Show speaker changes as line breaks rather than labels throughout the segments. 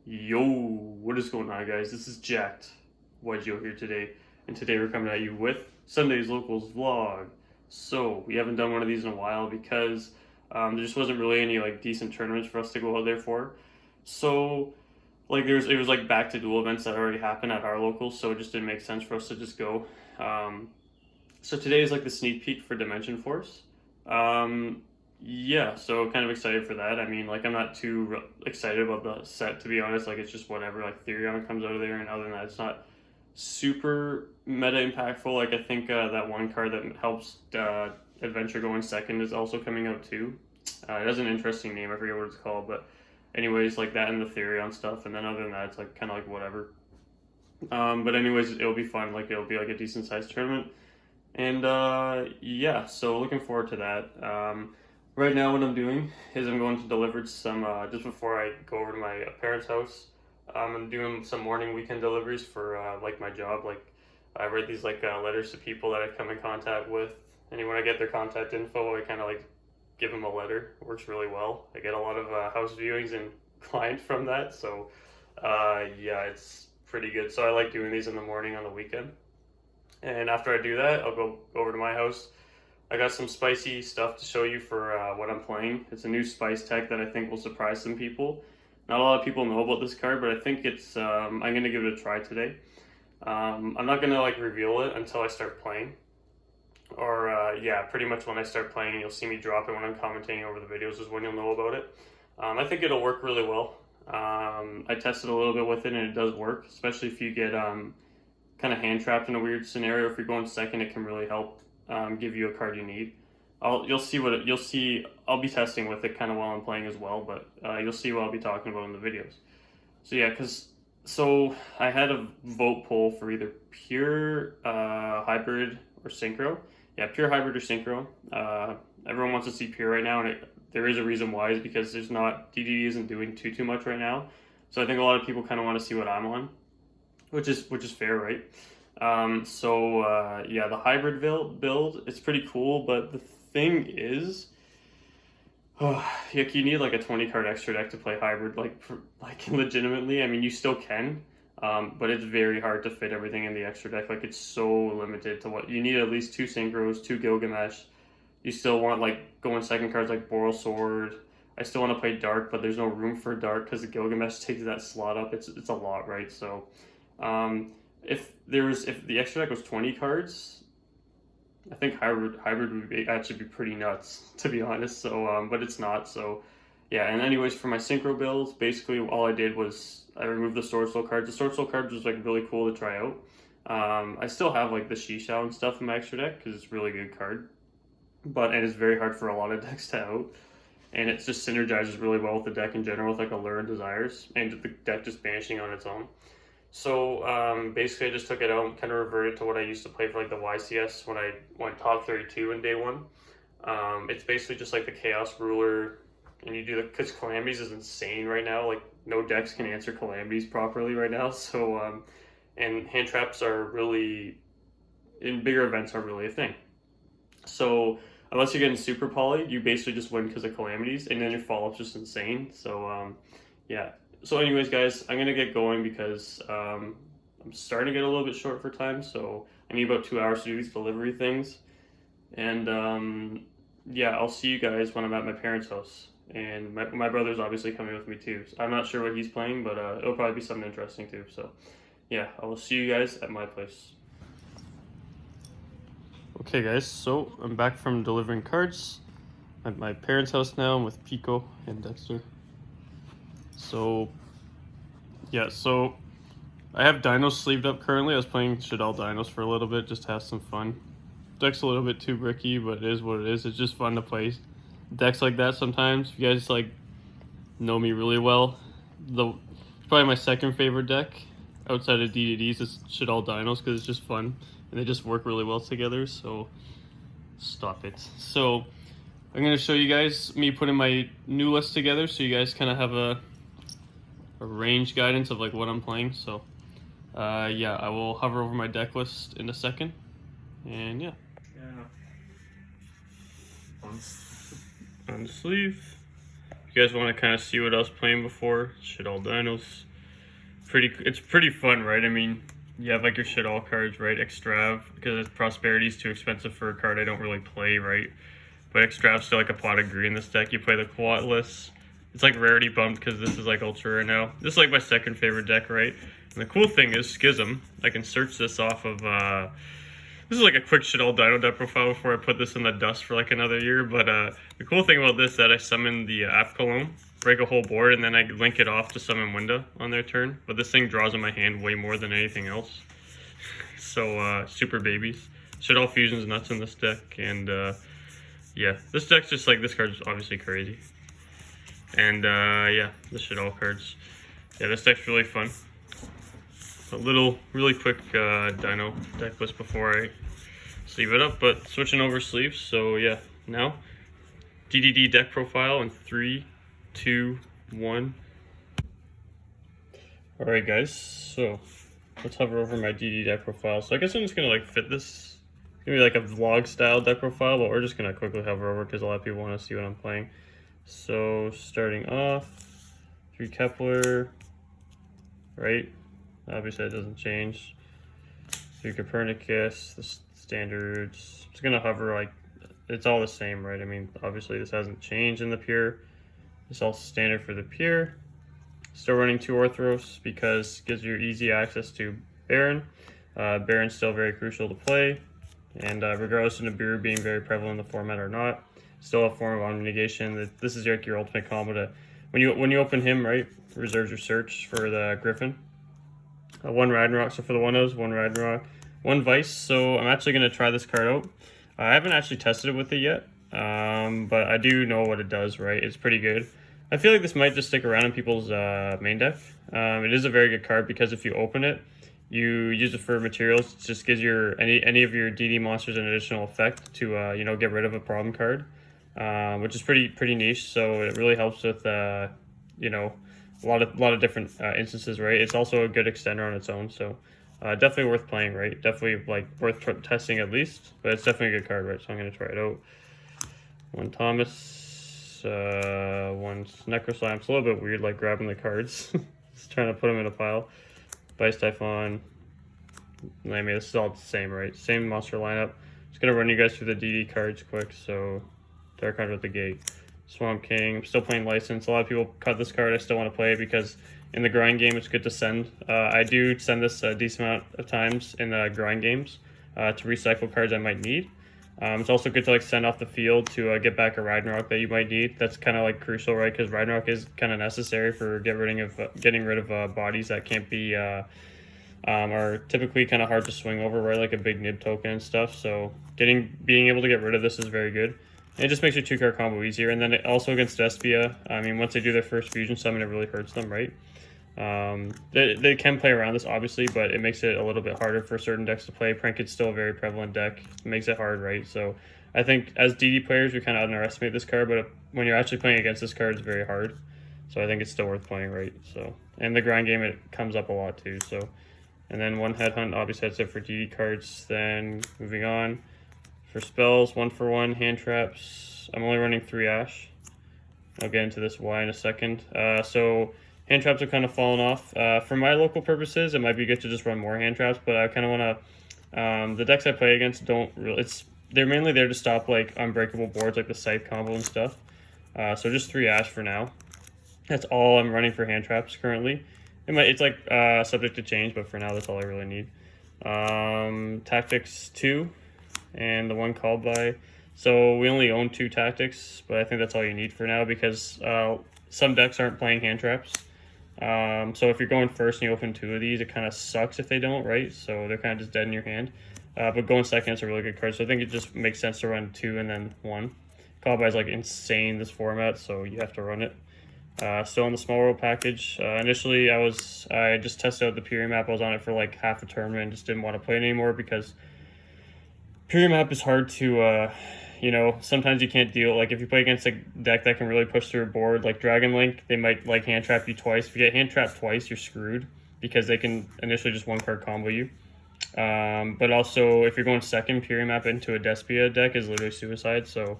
Yo, what is going on, guys? This is Jacked Joe here today, and today we're coming at you with Sunday's Locals vlog. So we haven't done one of these in a while because there just wasn't really any like decent tournaments for us to go out there for. So like it was like back to duel events that already happened at our locals, so it just didn't make sense for us to just go. Um, so today is like the sneak peek for Dimension Force. Um, yeah, so kind of excited for that. I mean, like I'm not too excited about the set to be honest. Like it's just whatever. Like Therion comes out of there, and other than that, it's not super meta impactful. Like I think that one card that helps Adventure go in second is also coming out too. It has an interesting name. I forget what it's called, but anyways, like that and the Therion stuff. And then other than that, it's like kind of like whatever. But anyways, it'll be fun. Like it'll be like a decent sized tournament. And yeah, so looking forward to that. Right now, what I'm doing is I'm going to deliver some, just before I go over to my parents' house, I'm doing some morning weekend deliveries for like my job. Like I write these like letters to people that I've come in contact with. And when I get their contact info, I kind of like give them a letter. It works really well. I get a lot of house viewings and clients from that. So yeah, it's pretty good. So I like doing these in the morning on the weekend. And after I do that, I'll go over to my house. I got some spicy stuff to show you for what I'm playing. It's a new spice tech that I think will surprise some people. Not a lot of people know about this card, but I think it's. I'm gonna give it a try today. I'm not gonna like reveal it until I start playing, or yeah, pretty much when I start playing, you'll see me drop it when I'm commentating over the videos is when you'll know about it. I think it'll work really well. I tested a little bit with it and it does work, especially if you get kind of hand trapped in a weird scenario. If you're going second, it can really help give you a card you need. You'll see what you'll see. I'll be testing with it kind of while I'm playing as well, but you'll see what I'll be talking about in the videos. So yeah, so I had a vote poll for either pure hybrid or synchro. Yeah, pure hybrid or synchro. Everyone wants to see pure right now, and there is a reason why. Is because there's not DDD isn't doing too much right now. So I think a lot of people kind of want to see what I'm on, which is fair, right? Yeah, the hybrid build it's pretty cool, but the thing is, you need like a 20 card extra deck to play hybrid, like legitimately. I mean, you still can, but it's very hard to fit everything in the extra deck. Like it's so limited to what you need. At least two synchros, two Gilgamesh. You still want like going second cards like Boral Sword. I still want to play Dark, but there's no room for Dark because the Gilgamesh takes that slot up. It's a lot, right? So. If the extra deck was 20 cards, I think hybrid would actually be pretty nuts, to be honest. So but it's not. So yeah. And anyways, for my synchro builds, basically all I did was I removed the Sword Soul cards. The Sword Soul cards was like really cool to try out. I still have like the Shishao and stuff in my extra deck because it's a really good card, and it's very hard for a lot of decks to out. And it just synergizes really well with the deck in general, with like Allure and Desires, and the deck just banishing on its own. So basically, I just took it out and kind of reverted to what I used to play for like the YCS when I went top 32 in day one. It's basically just like the Chaos Ruler, and you do because Calamities is insane right now. Like no decks can answer Calamities properly right now. So and hand traps are really in bigger events aren't really a thing. So unless you're getting super poly, you basically just win because of Calamities, and then your follow up's just insane. So yeah. So anyways, guys, I'm gonna get going because I'm starting to get a little bit short for time. So I need about 2 hours to do these delivery things, and yeah, I'll see you guys when I'm at my parents' house. And my brother's obviously coming with me too. So I'm not sure what he's playing, but it'll probably be something interesting too. So yeah, I will see you guys at my place. Okay, guys, so I'm back from delivering cards at my parents' house now. I'm with Pico and Dexter. So yeah, so I have dinos sleeved up currently. I was playing Shadal Dinos for a little bit just to have some fun. Deck's a little bit too bricky, but it is what it is. It's just fun to play decks like that sometimes. If you guys like know me really well, it's probably my second favorite deck outside of DDDs is Shadal Dinos because it's just fun and they just work really well together. So stop it. So I'm gonna show you guys me putting my new list together so you guys kind of have a range guidance of like what I'm playing. So yeah, I will hover over my deck list in a second, and yeah. On the sleeve, if you guys want to kind of see what I was playing before, Shadal Dinos, it's pretty fun, right? I mean, you have like your shit all cards, right? Extrav, because Prosperity is too expensive for a card I don't really play, right? But Extrav's still like a pot of green in this deck. You play the Quatless. It's like rarity bumped because this is like ultra right now. This is like my second favorite deck, right? And the cool thing is Schism. I can search this off of this is like a quick shit all dino deck profile before I put this in the dust for like another year. But the cool thing about this is that I summon the Apcolone, break a whole board, and then I link it off to summon Winda on their turn. But this thing draws in my hand way more than anything else. So super babies. Shit all fusions nuts in this deck, and yeah, this deck's just like, this card's obviously crazy. And yeah, the shit all cards. Yeah, this deck's really fun. A little, really quick dino deck list before I sleeve it up, but switching over sleeves. So yeah, now DDD deck profile in 3, 2, 1. Alright guys, so let's hover over my DD deck profile. So I guess I'm just gonna like fit this, maybe like a vlog style deck profile, but we're just gonna quickly hover over because a lot of people want to see what I'm playing. So starting off, 3 Kepler, right? Obviously that doesn't change. 3 Copernicus, the standards. Just gonna hover like, it's all the same, right? I mean, obviously this hasn't changed in the pure. It's all standard for the pure. Still running 2 Orthros because it gives you easy access to Baron. Baron's still very crucial to play. And regardless of Nibiru being very prevalent in the format or not, still a form of omni negation. This is like your ultimate combo to, when you open him, right, reserves your search for the Griffin. 1 Ragnarok, so for the 1-0s, 1 Ragnarok, 1 Vice. So I'm actually going to try this card out. I haven't actually tested it with it yet, but I do know what it does, right? It's pretty good. I feel like this might just stick around in people's main deck. It is a very good card because if you open it, you use it for materials. It just gives your any of your DD monsters an additional effect to you know, get rid of a problem card, which is pretty niche. So it really helps with you know, a lot of different instances, right? It's also a good extender on its own, so definitely worth playing, right? Definitely like worth testing at least, but it's definitely a good card, right? So I'm gonna try it out. 1 Thomas, 1 Necroslime. It's a little bit weird, like grabbing the cards, just trying to put them in a pile. Vice Typhon. I mean, this is all the same, right? Same monster lineup. Just gonna run you guys through the DD cards quick. So Dark Hunter at the gate. Swamp King. I'm still playing License. A lot of people cut this card. I still want to play it because in the grind game it's good to send. I do send this a decent amount of times in the grind games to recycle cards I might need. It's also good to like send off the field to get back a Ragnarok that you might need. That's kind of like crucial, right? Because Ragnarok is kind of necessary for getting rid of bodies that can't be are typically kind of hard to swing over, right? Like a big nib token and stuff. So being able to get rid of this is very good. And it just makes your 2-card combo easier. And then also against Despia, I mean, once they do their first fusion summon, it really hurts them, right? They can play around this, obviously, but it makes it a little bit harder for certain decks to play. Prankid's still a very prevalent deck. It makes it hard, right? So I think as DD players, we kind of underestimate this card, but when you're actually playing against this card, it's very hard. So I think it's still worth playing, right? So, and the grind game, it comes up a lot too. So, and then 1 Headhunt, obviously that's it for DD cards. Then moving on. For spells, 1-for-1, hand traps. I'm only running 3 Ash. I'll get into this why in a second. So hand traps have kind of fallen off. For my local purposes, it might be good to just run more hand traps, but I kind of want to... the decks I play against don't really... They're mainly there to stop like unbreakable boards like the Scythe combo and stuff. So just 3 Ash for now. That's all I'm running for hand traps currently. It's like subject to change, but for now that's all I really need. Tactics 2. And the 1 called by. So we only own 2 tactics, but I think that's all you need for now because some decks aren't playing hand traps. So if you're going first and you open 2 of these, it kind of sucks if they don't, right? So they're kind of just dead in your hand. But going second is a really good card, so I think it just makes sense to run 2 and then 1. Called by is like insane this format, so you have to run it. Still on the Small World package. Initially, I just tested out the Puri map. I was on it for like half a tournament and just didn't want to play it anymore because Pure map is hard to, you know, sometimes you can't deal, like if you play against a deck that can really push through a board, like Dragon Link, they might like hand trap you twice. If you get hand trapped twice, you're screwed because they can initially just 1-card combo you. But also, if you're going second, Pure map into a Despia deck is literally suicide. So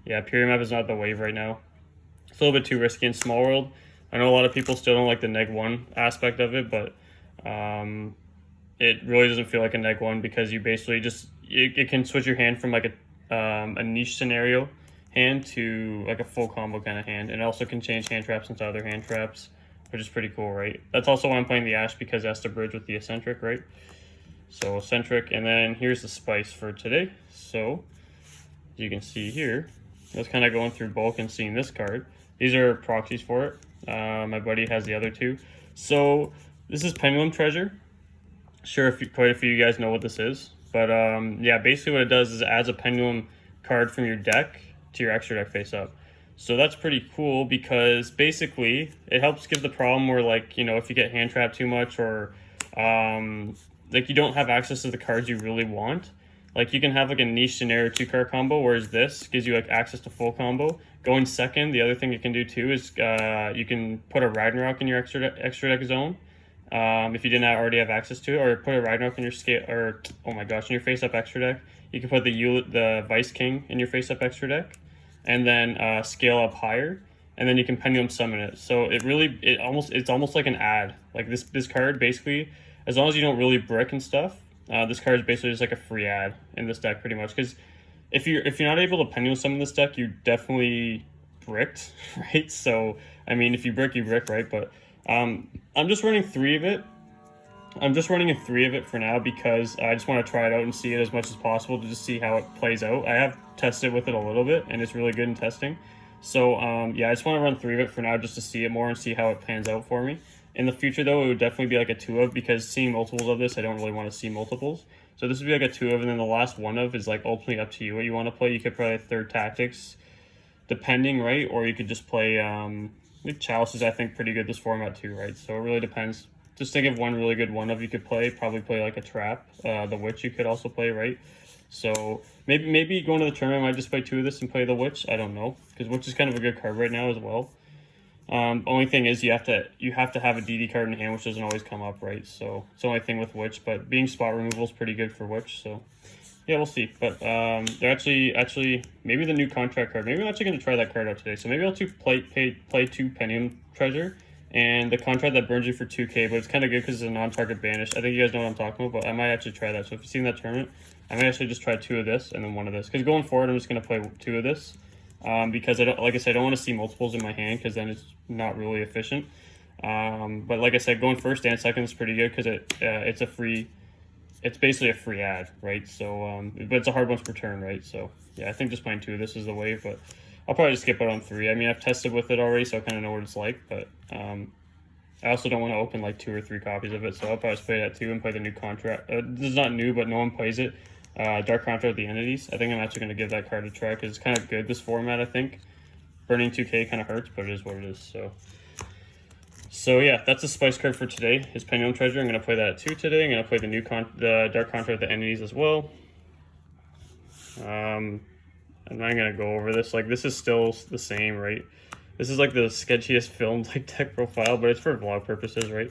yeah, Pure map is not the wave right now. It's a little bit too risky in Small World. I know a lot of people still don't like the neg 1 aspect of it, but it really doesn't feel like a neg 1 because you basically just it can switch your hand from like a niche scenario hand to like a full combo kind of hand, and it also can change hand traps into other hand traps, which is pretty cool, right? That's also why I'm playing the Ash, because it has to bridge with the eccentric, right? So eccentric, and then here's the spice for today. So you can see here, I was kind of going through bulk and seeing this card. These are proxies for it. My buddy has the other two. So this is Pendulum Treasure. Sure, quite a few of you guys know what this is, but yeah, basically what it does is it adds a pendulum card from your deck to your extra deck face up. So that's pretty cool because basically it helps give the problem where, like, you know, if you get hand trapped too much, or like you don't have access to the cards you really want. Like you can have like a niche scenario 2-card combo, whereas this gives you like access to full combo. Going second, the other thing you can do too is you can put a Ragnarok in your extra deck zone. If you didn't already have access to it, or put a Ragnarok in your scale, or oh my gosh, in your face up extra deck. You can put the Vice King in your face up extra deck, and then scale up higher, and then you can pendulum summon it. So it's almost like an ad. Like this card basically, as long as you don't really brick and stuff, this card is basically just like a free ad in this deck pretty much. Because if you're not able to pendulum summon this deck, you definitely bricked, right? So I mean, if you brick, you brick, right? But I'm just running 3 of it. I'm just running a 3 of it for now because I just want to try it out and see it as much as possible to just see how it plays out. I have tested with it a little bit, and it's really good in testing. So yeah, I just want to run 3 of it for now just to see it more and see how it pans out for me. In the future, though, it would definitely be like a 2 of, because seeing multiples of this, I don't really want to see multiples. So this would be like a 2 of, and then the last 1 of is like ultimately up to you what you want to play. You could play third tactics, depending, right? Or you could just play like Chalice is, I think, pretty good this format too, right? So it really depends. Just think of one really good 1 of you could play. Probably play like a trap. The Witch you could also play, right? So maybe going to the tournament, I might just play 2 of this and play the Witch. I don't know, because Witch is kind of a good card right now as well. Only thing is you have to have a DD card in hand, which doesn't always come up, right? So it's the only thing with Witch, but being spot removal is pretty good for Witch. So yeah, we'll see. But they're actually maybe the new contract card. Maybe I'm actually going to try that card out today. So maybe I'll play 2 Pendulum Treasure and the contract that burns you for 2k, but it's kind of good because it's a non-target banish. I think you guys know what I'm talking about, but I might actually try that. So if you've seen that tournament, I might actually just try 2 of this and then 1 of this. Because going forward, I'm just going to play 2 of this. Because I don't, like I said, I don't want to see multiples in my hand because then it's not really efficient. But like I said, going first and second is pretty good because it's basically a free ad, right? So, but it's a hard once per turn, right? So yeah, I think just playing 2 of this is the way, but I'll probably just skip out on 3. I mean, I've tested with it already, so I kind of know what it's like, but I also don't want to open like 2 or 3 copies of it, so I'll probably just play that 2 and play the new contract. This is not new, but no one plays it. Dark Contract with the Entities. I think I'm actually going to give that card a try because it's kind of good, this format, I think. Burning 2k kind of hurts, but it is what it is. So yeah, that's the spice card for today. Is Pendulum Treasure. I'm going to play that at 2 today. I'm going to play the Dark Contract with the Entities as well. I'm not going to go over this. Like, this is still the same, right? This is like the sketchiest filmed like deck profile, but it's for vlog purposes, right?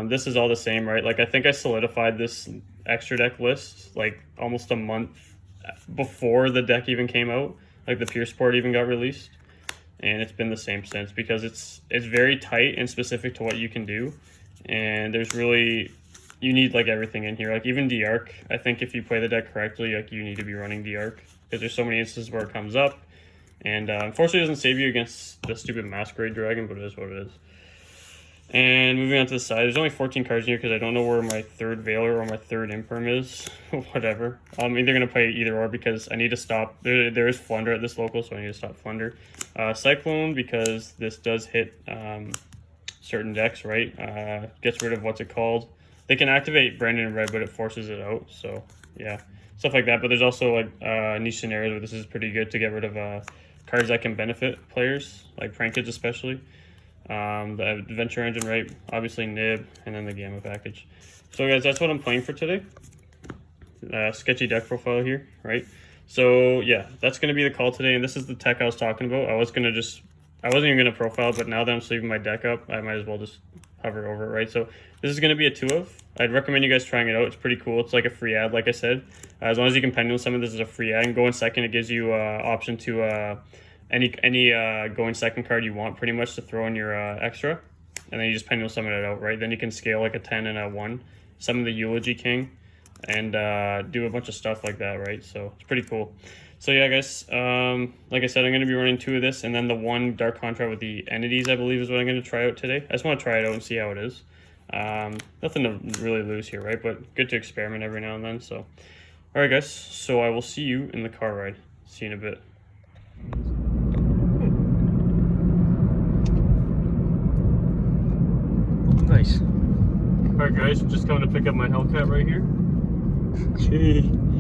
This is all the same, right? Like, I think I solidified this extra deck list like almost a month before the deck even came out. Like the Pure Sport even got released, and it's been the same since because it's very tight and specific to what you can do, and there's really, you need like everything in here. Like even D-Arc, I think if you play the deck correctly, like you need to be running D-Arc because there's so many instances where it comes up, and unfortunately it doesn't save you against the stupid Masquerade Dragon, but it is what it is. And moving on to the side, there's only 14 cards in here because I don't know where my 3rd Veiler or my 3rd Imperm is. Whatever. I'm either going to play either or because I need to stop. There is Flunder at this local, so I need to stop Flunder. Cyclone because this does hit certain decks, right? Gets rid of what's it called. They can activate Brandon in red, but it forces it out. So yeah, stuff like that. But there's also like niche scenarios where this is pretty good to get rid of cards that can benefit players, like Prank Kids especially. The Adventure Engine, right? Obviously Nib, and then the Gamma package. So guys, that's what I'm playing for today. Sketchy deck profile here, right? So yeah, that's going to be the call today, and this is the tech I was talking about. I wasn't even going to profile, but now that I'm sleeving my deck up, I might as well just hover over it, right? So this is going to be a 2 of. I'd recommend you guys trying it out. It's pretty cool. It's like a free ad, like I said. As long as you can pendulum summon, this is a free ad. And going second, it gives you option to any going second card you want pretty much to throw in your extra, and then you just pendulum summon it out, right? Then you can scale like a 10 and a 1, summon the Eulogy King, and do a bunch of stuff like that, right? So it's pretty cool. So yeah, guys, like I said, I'm going to be running 2 of this, and then the 1 Dark Contract with the entities, I believe, is what I'm going to try out today. I just want to try it out and see how it is. Nothing to really lose here, right? But good to experiment every now and then. So, all right, guys. So I will see you in the car ride. See you in a bit.
Nice.
All right, guys. Just coming to pick up my Hellcat right here.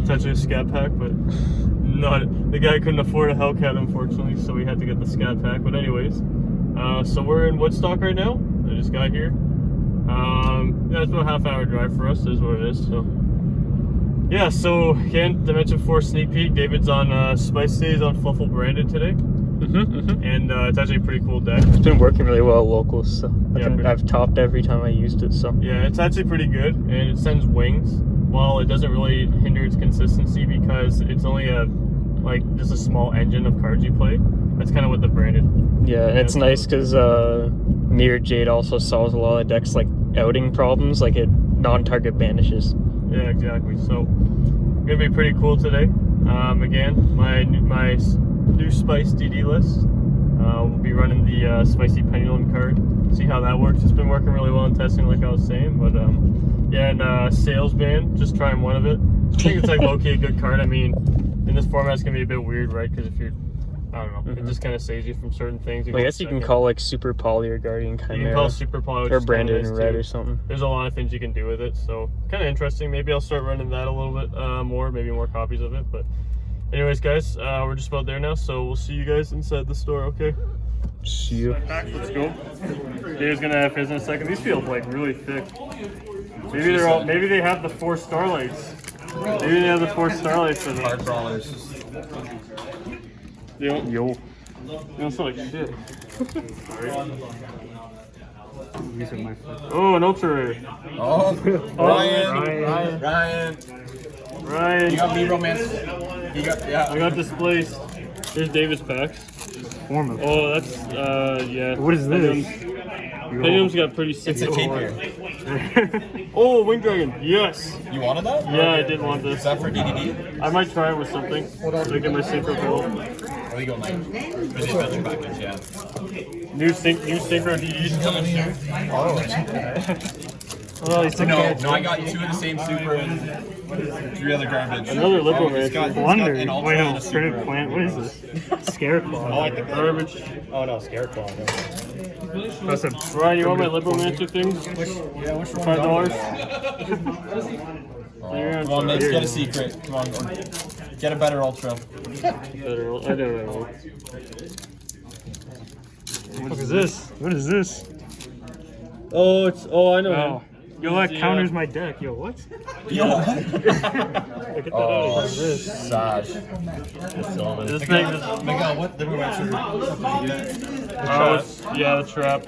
Potentially a Scat Pack, but not. The guy couldn't afford a Hellcat, unfortunately, so we had to get the Scat Pack. But anyways, so we're in Woodstock right now. I just got here. Yeah, it's about a half-hour drive for us. Is what it is. So yeah. So again, Dimension 4 sneak peek. David's on Spice Days on Fluffle branded today. And it's actually a pretty cool deck.
It's been working really well at locals, so
Yeah,
I've topped every time I used it. So
yeah, it's actually pretty good, and it sends wings. Well, it doesn't really hinder its consistency because it's only just a small engine of cards you play. That's kind of what the branded.
yeah, and it's nice because Mirror Jade also solves a lot of decks like outing problems, like it non-target banishes.
Yeah, exactly. So gonna be pretty cool today. Again, my new Spice DD list. We'll be running the Spicy Pendulum card. See how that works. It's been working really well in testing, like I was saying. But yeah, and Sales Band, just trying one of it. I think it's like low-key a good card. I mean, in this format, it's gonna be a bit weird, right? Because if you're, I don't know, it just kind of saves you from certain things.
I guess you can call like Super Poly or Guardian Chimera.
You can call Super Poly,
or branded in red or something.
There's a lot of things you can do with it, so kind of interesting. Maybe I'll start running that a little bit more, maybe more copies of it. But anyways, guys, we're just about there now, so we'll see you guys inside the store, okay?
See you.
Let's go. Dave's gonna have his in a second. These feel like really thick. Maybe they're all. Maybe they have the 4 starlights. Maybe they have the 4 starlights in them.
Hard brawlers.
They don't. Yo. They don't smell like shit. Oh, an ultra rare.
Oh,
Ryan.
Ryan. You got me romance. You got, yeah.
I got displaced. Here's Davis packs. Oh, that's yeah.
What is this?
Pendulum's got pretty sick.
It's a tape here.
Oh, Wing Dragon. Yes.
You wanted that?
Yeah, I did want this.
Is that for DDD?
I might try it with something. So I get my synchro build.
There we go, man. For the adventure package, yeah.
New synchro DDs coming soon.
Oh, no, I got 2 of the same super and 3 other garbage.
Another liberal
he's got
Wonder.
an ultra
Wait,
and
no,
a super.
critic plant. What is this? Scareclaw.
I like the
garbage.
Oh no, Scareclaw.
That's a Ryan, you want my liberal mancer things?
Yeah, which one?
$5.
Come on, let's get a secret. Come on, get a better ultra.
I don't know.
What is this? What is this?
Oh, I know.
Oh. Yo, that counters my deck. Yo, what?
Yo.
Get that out of here.
Saj.
This thing is.
Miguel, what the
Yeah, the trap.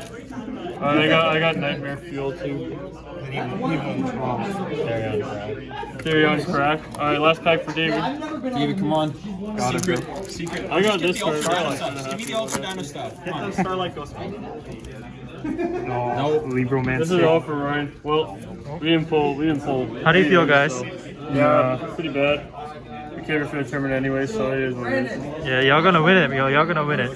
I got Nightmare Fuel too. Therion's crack. Alright, last pack for David.
David, come on. Secret.
I got this card.
Give me the ultra dino stuff. Come on.
Starlight Ghost.
No.
Libromancer.
This is all for Ryan. Well, we didn't pull.
How do you feel, guys?
So, yeah, pretty bad. We came for the tournament anyway, so it is what it is.
Yeah, y'all gonna win it, yo. Y'all gonna win it.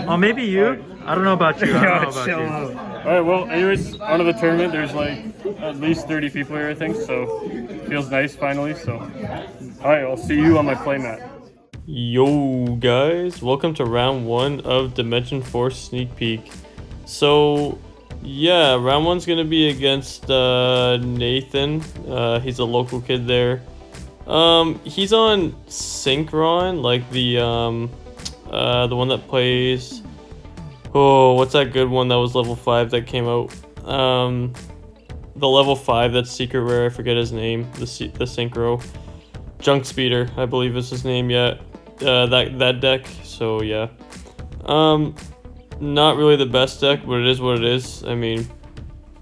Oh, maybe you. I don't know about you. I don't know about you.
Alright, well, anyways, on to the tournament. There's like at least 30 people here, I think, so feels nice finally. So, alright, I'll see you on my playmat. Yo, guys, welcome to round 1 of Dimension 4 Sneak Peek. So, yeah, round 1's gonna be against Nathan. He's a local kid there. He's on Synchron, like the one that plays. Oh, what's that good one that was level 5 that came out? The level 5 that's secret rare. I forget his name. The synchro, Junk Speeder, I believe is his name. Yeah, that deck. So yeah, not really the best deck, but it is what it is. I mean,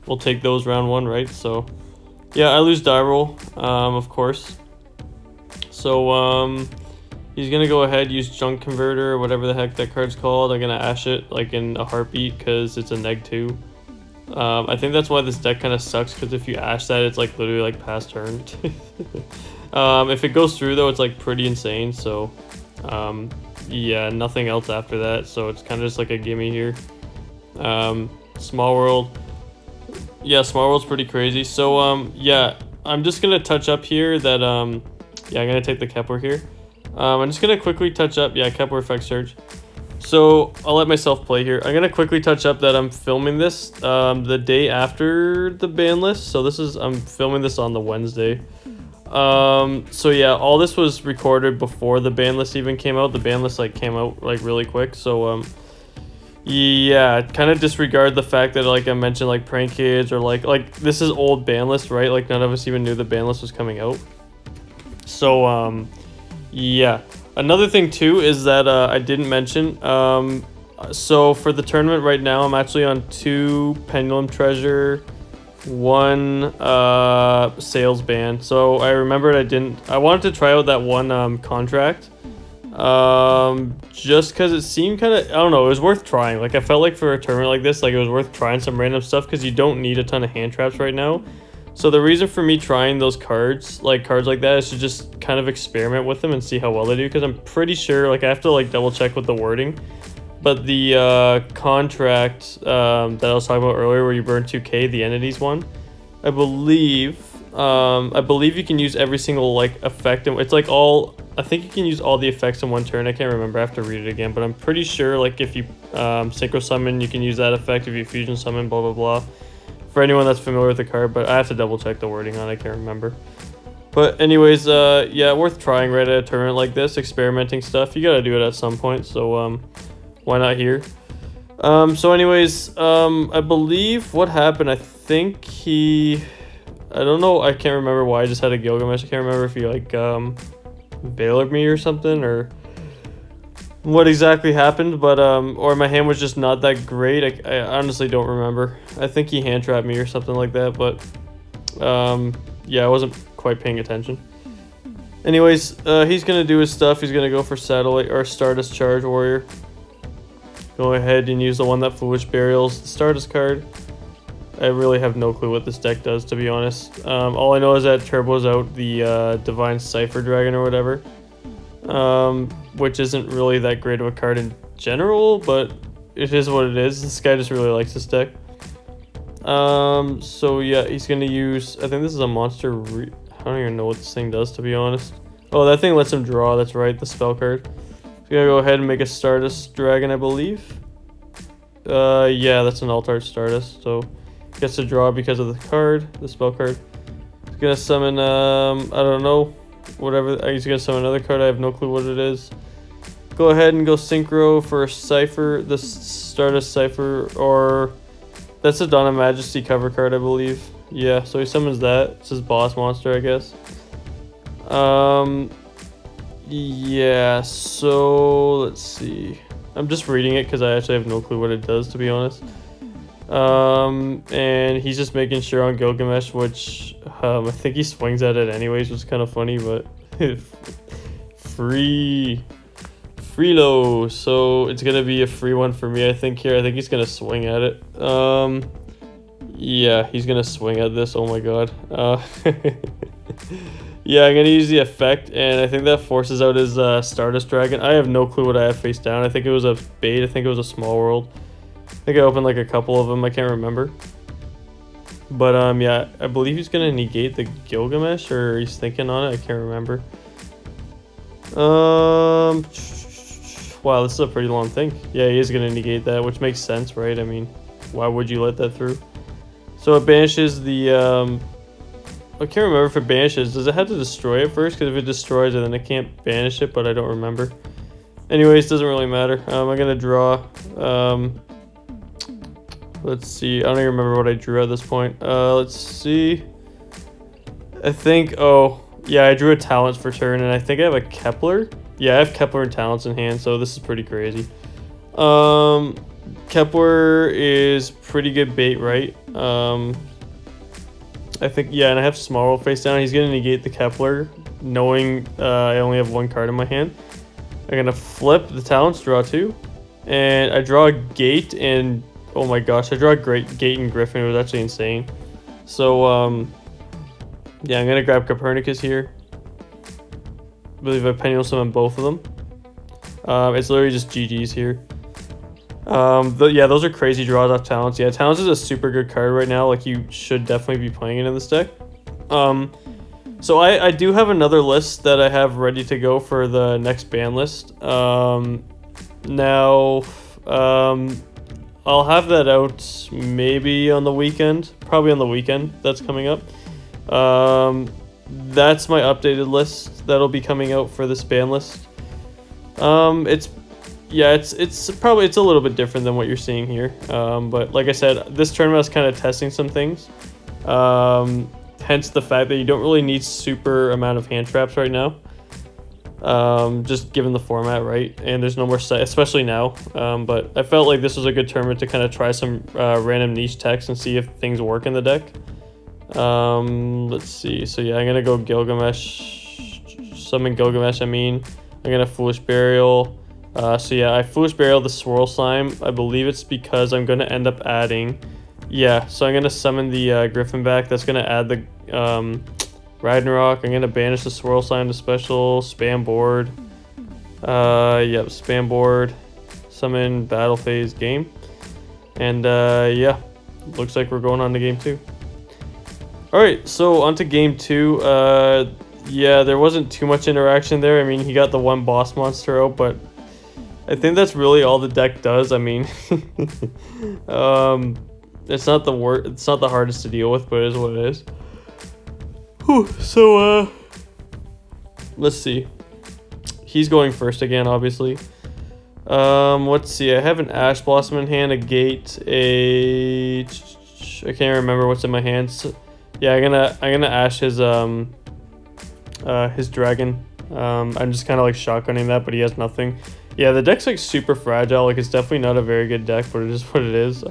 we'll take those round 1, right? So yeah, I lose die roll, of course. So He's gonna go ahead, use Junk Converter or whatever the heck that card's called. I'm gonna ash it like in a heartbeat because it's a -2. I think that's why this deck kind of sucks, because if you ash that, it's like literally like past turn. If it goes through though, it's like pretty insane. So yeah, nothing else after that. So it's kind of just like a gimme here. Small World. Yeah, Small World's pretty crazy. So yeah, I'm just gonna touch up here that yeah, I'm gonna take the Kepler here. I'm just gonna quickly touch up, yeah, Kepler Effect Surge. So I'll let myself play here. I'm gonna quickly touch up that I'm filming this the day after the ban list. So I'm filming this on the Wednesday. So yeah, all this was recorded before the ban list even came out. The ban list like came out like really quick. So yeah, kind of disregard the fact that like I mentioned like prank kids or like this is old ban list, right? Like none of us even knew the ban list was coming out. So yeah, another thing too is that I didn't mention, so for the tournament right now, I'm actually on 2 Pendulum Treasure, 1 sales ban. So I remembered I wanted to try out that one contract, just because it seemed kind of, I don't know, it was worth trying. Like I felt like for a tournament like this, like it was worth trying some random stuff because you don't need a ton of hand traps right now. So the reason for me trying those cards like that, is to just kind of experiment with them and see how well they do. Because I'm pretty sure, like I have to like double check with the wording, but the contract that I was talking about earlier, where you burn 2k, the entities one, I believe you can use every single like effect. It's like I think you can use all the effects in one turn. I can't remember. I have to read it again, but I'm pretty sure like if you synchro summon, you can use that effect. If you fusion summon, blah blah blah. For anyone that's familiar with the card, but I have to double check the wording on it, I can't remember. But anyways, yeah, worth trying right at a tournament like this, experimenting stuff. You gotta do it at some point, so why not here? So anyways, I believe what happened, I think I don't know, I can't remember why I just had a Gilgamesh. I can't remember if he like bailored me or something, or what exactly happened, but or my hand was just not that great. I honestly don't remember. I think he hand trapped me or something like that, but yeah, I wasn't quite paying attention. Anyways, he's gonna do his stuff. He's gonna go for Satellite or Stardust Charge Warrior. Go ahead and use the one that Foolish Burials the Stardust card. I really have no clue what this deck does, to be honest. All I know is that Turbo's out the Divine Cipher Dragon or whatever. Which isn't really that great of a card in general, but it is what it is. This guy just really likes this deck. So yeah, he's gonna use, I think this is a monster, I don't even know what this thing does, to be honest. Oh, that thing lets him draw, that's right, the spell card. He's gonna go ahead and make a Stardust Dragon, I believe. Yeah, that's an Alt-Art Stardust, so gets to draw because of the card, the spell card. He's gonna summon, I don't know, whatever. He's gonna summon another card. I have no clue what it is. Go ahead and go synchro for Cipher, the Stardust Cipher, or that's a Dawn of Majesty cover card, I believe. Yeah, so he summons that. It's his boss monster, I guess. Yeah, so let's see. I'm just reading it because I actually have no clue what it does, to be honest. And he's just making sure on Gilgamesh, which I think he swings at it anyways, which is kind of funny, but free low, so it's gonna be a free one for me, I think. Here, I think he's gonna swing at it. Yeah, he's gonna swing at this. Oh my god. Yeah, I'm gonna use the effect, and I think that forces out his Stardust Dragon. I have no clue what I have face down. I think it was a bait. I think it was a Small World. I think I opened like a couple of them. I can't remember. But yeah, I believe he's gonna negate the Gilgamesh, or he's thinking on it. I can't remember. Wow, this is a pretty long thing. Yeah, he is gonna negate that, which makes sense, right? I mean, why would you let that through? So it banishes the I can't remember if it banishes. Does it have to destroy it first? Because if it destroys it, then it can't banish it, but I don't remember. Anyways, doesn't really matter. I'm gonna draw. Let's see. I don't even remember what I drew at this point. Let's see. I think, oh, yeah, I drew a Talents for turn, and I think I have a Kepler. Yeah, I have Kepler and Talents in hand, so this is pretty crazy. Kepler is pretty good bait, right? I think, yeah, and I have Small World face down. He's going to negate the Kepler, knowing I only have one card in my hand. I'm gonna flip the talents, draw 2, and I draw a gate, and oh my gosh, I draw a great gate and Griffin. It was actually insane. So yeah, I'm gonna grab Copernicus here. I believe I Peniel summon both of them. It's literally just GG's here. Yeah, those are crazy draws off Talents. Yeah, Talents is a super good card right now. Like, you should definitely be playing it in this deck. So I do have another list that I have ready to go for the next ban list. Now, I'll have that out maybe on the weekend. Probably on the weekend that's coming up. That's my updated list that'll be coming out for this ban list. It's probably a little bit different than what you're seeing here. But like I said, this tournament is kind of testing some things. Hence the fact that you don't really need super amount of hand traps right now. Just given the format, right? And there's no more set, especially now. But I felt like this was a good tournament to kind of try some random niche techs and see if things work in the deck. Let's see. So yeah, I'm gonna go Gilgamesh. Summon Gilgamesh. I'm gonna Foolish Burial. So yeah, I Foolish Burial the Swirl Slime. I believe it's because I'm gonna end up adding. Yeah, so I'm gonna summon the Griffin back. That's gonna add the Ragnarok. I'm gonna banish the Swirl Slime to special. Spam board. Yep, spam board. Summon Battle Phase game. And yeah, looks like we're going on to game 2. Alright, so on to game 2. Yeah, there wasn't too much interaction there. I mean, he got the one boss monster out, but I think that's really all the deck does. I mean, it's not the hardest to deal with, but it is what it is. Whew, so let's see. He's going first again, obviously. Let's see. I have an Ash Blossom in hand, a Gate, I can't remember what's in my hands. Yeah, I'm gonna Ash his dragon. I'm just kind of like shotgunning that, but he has nothing. Yeah, the deck's like super fragile. Like, it's definitely not a very good deck, but it is what it is.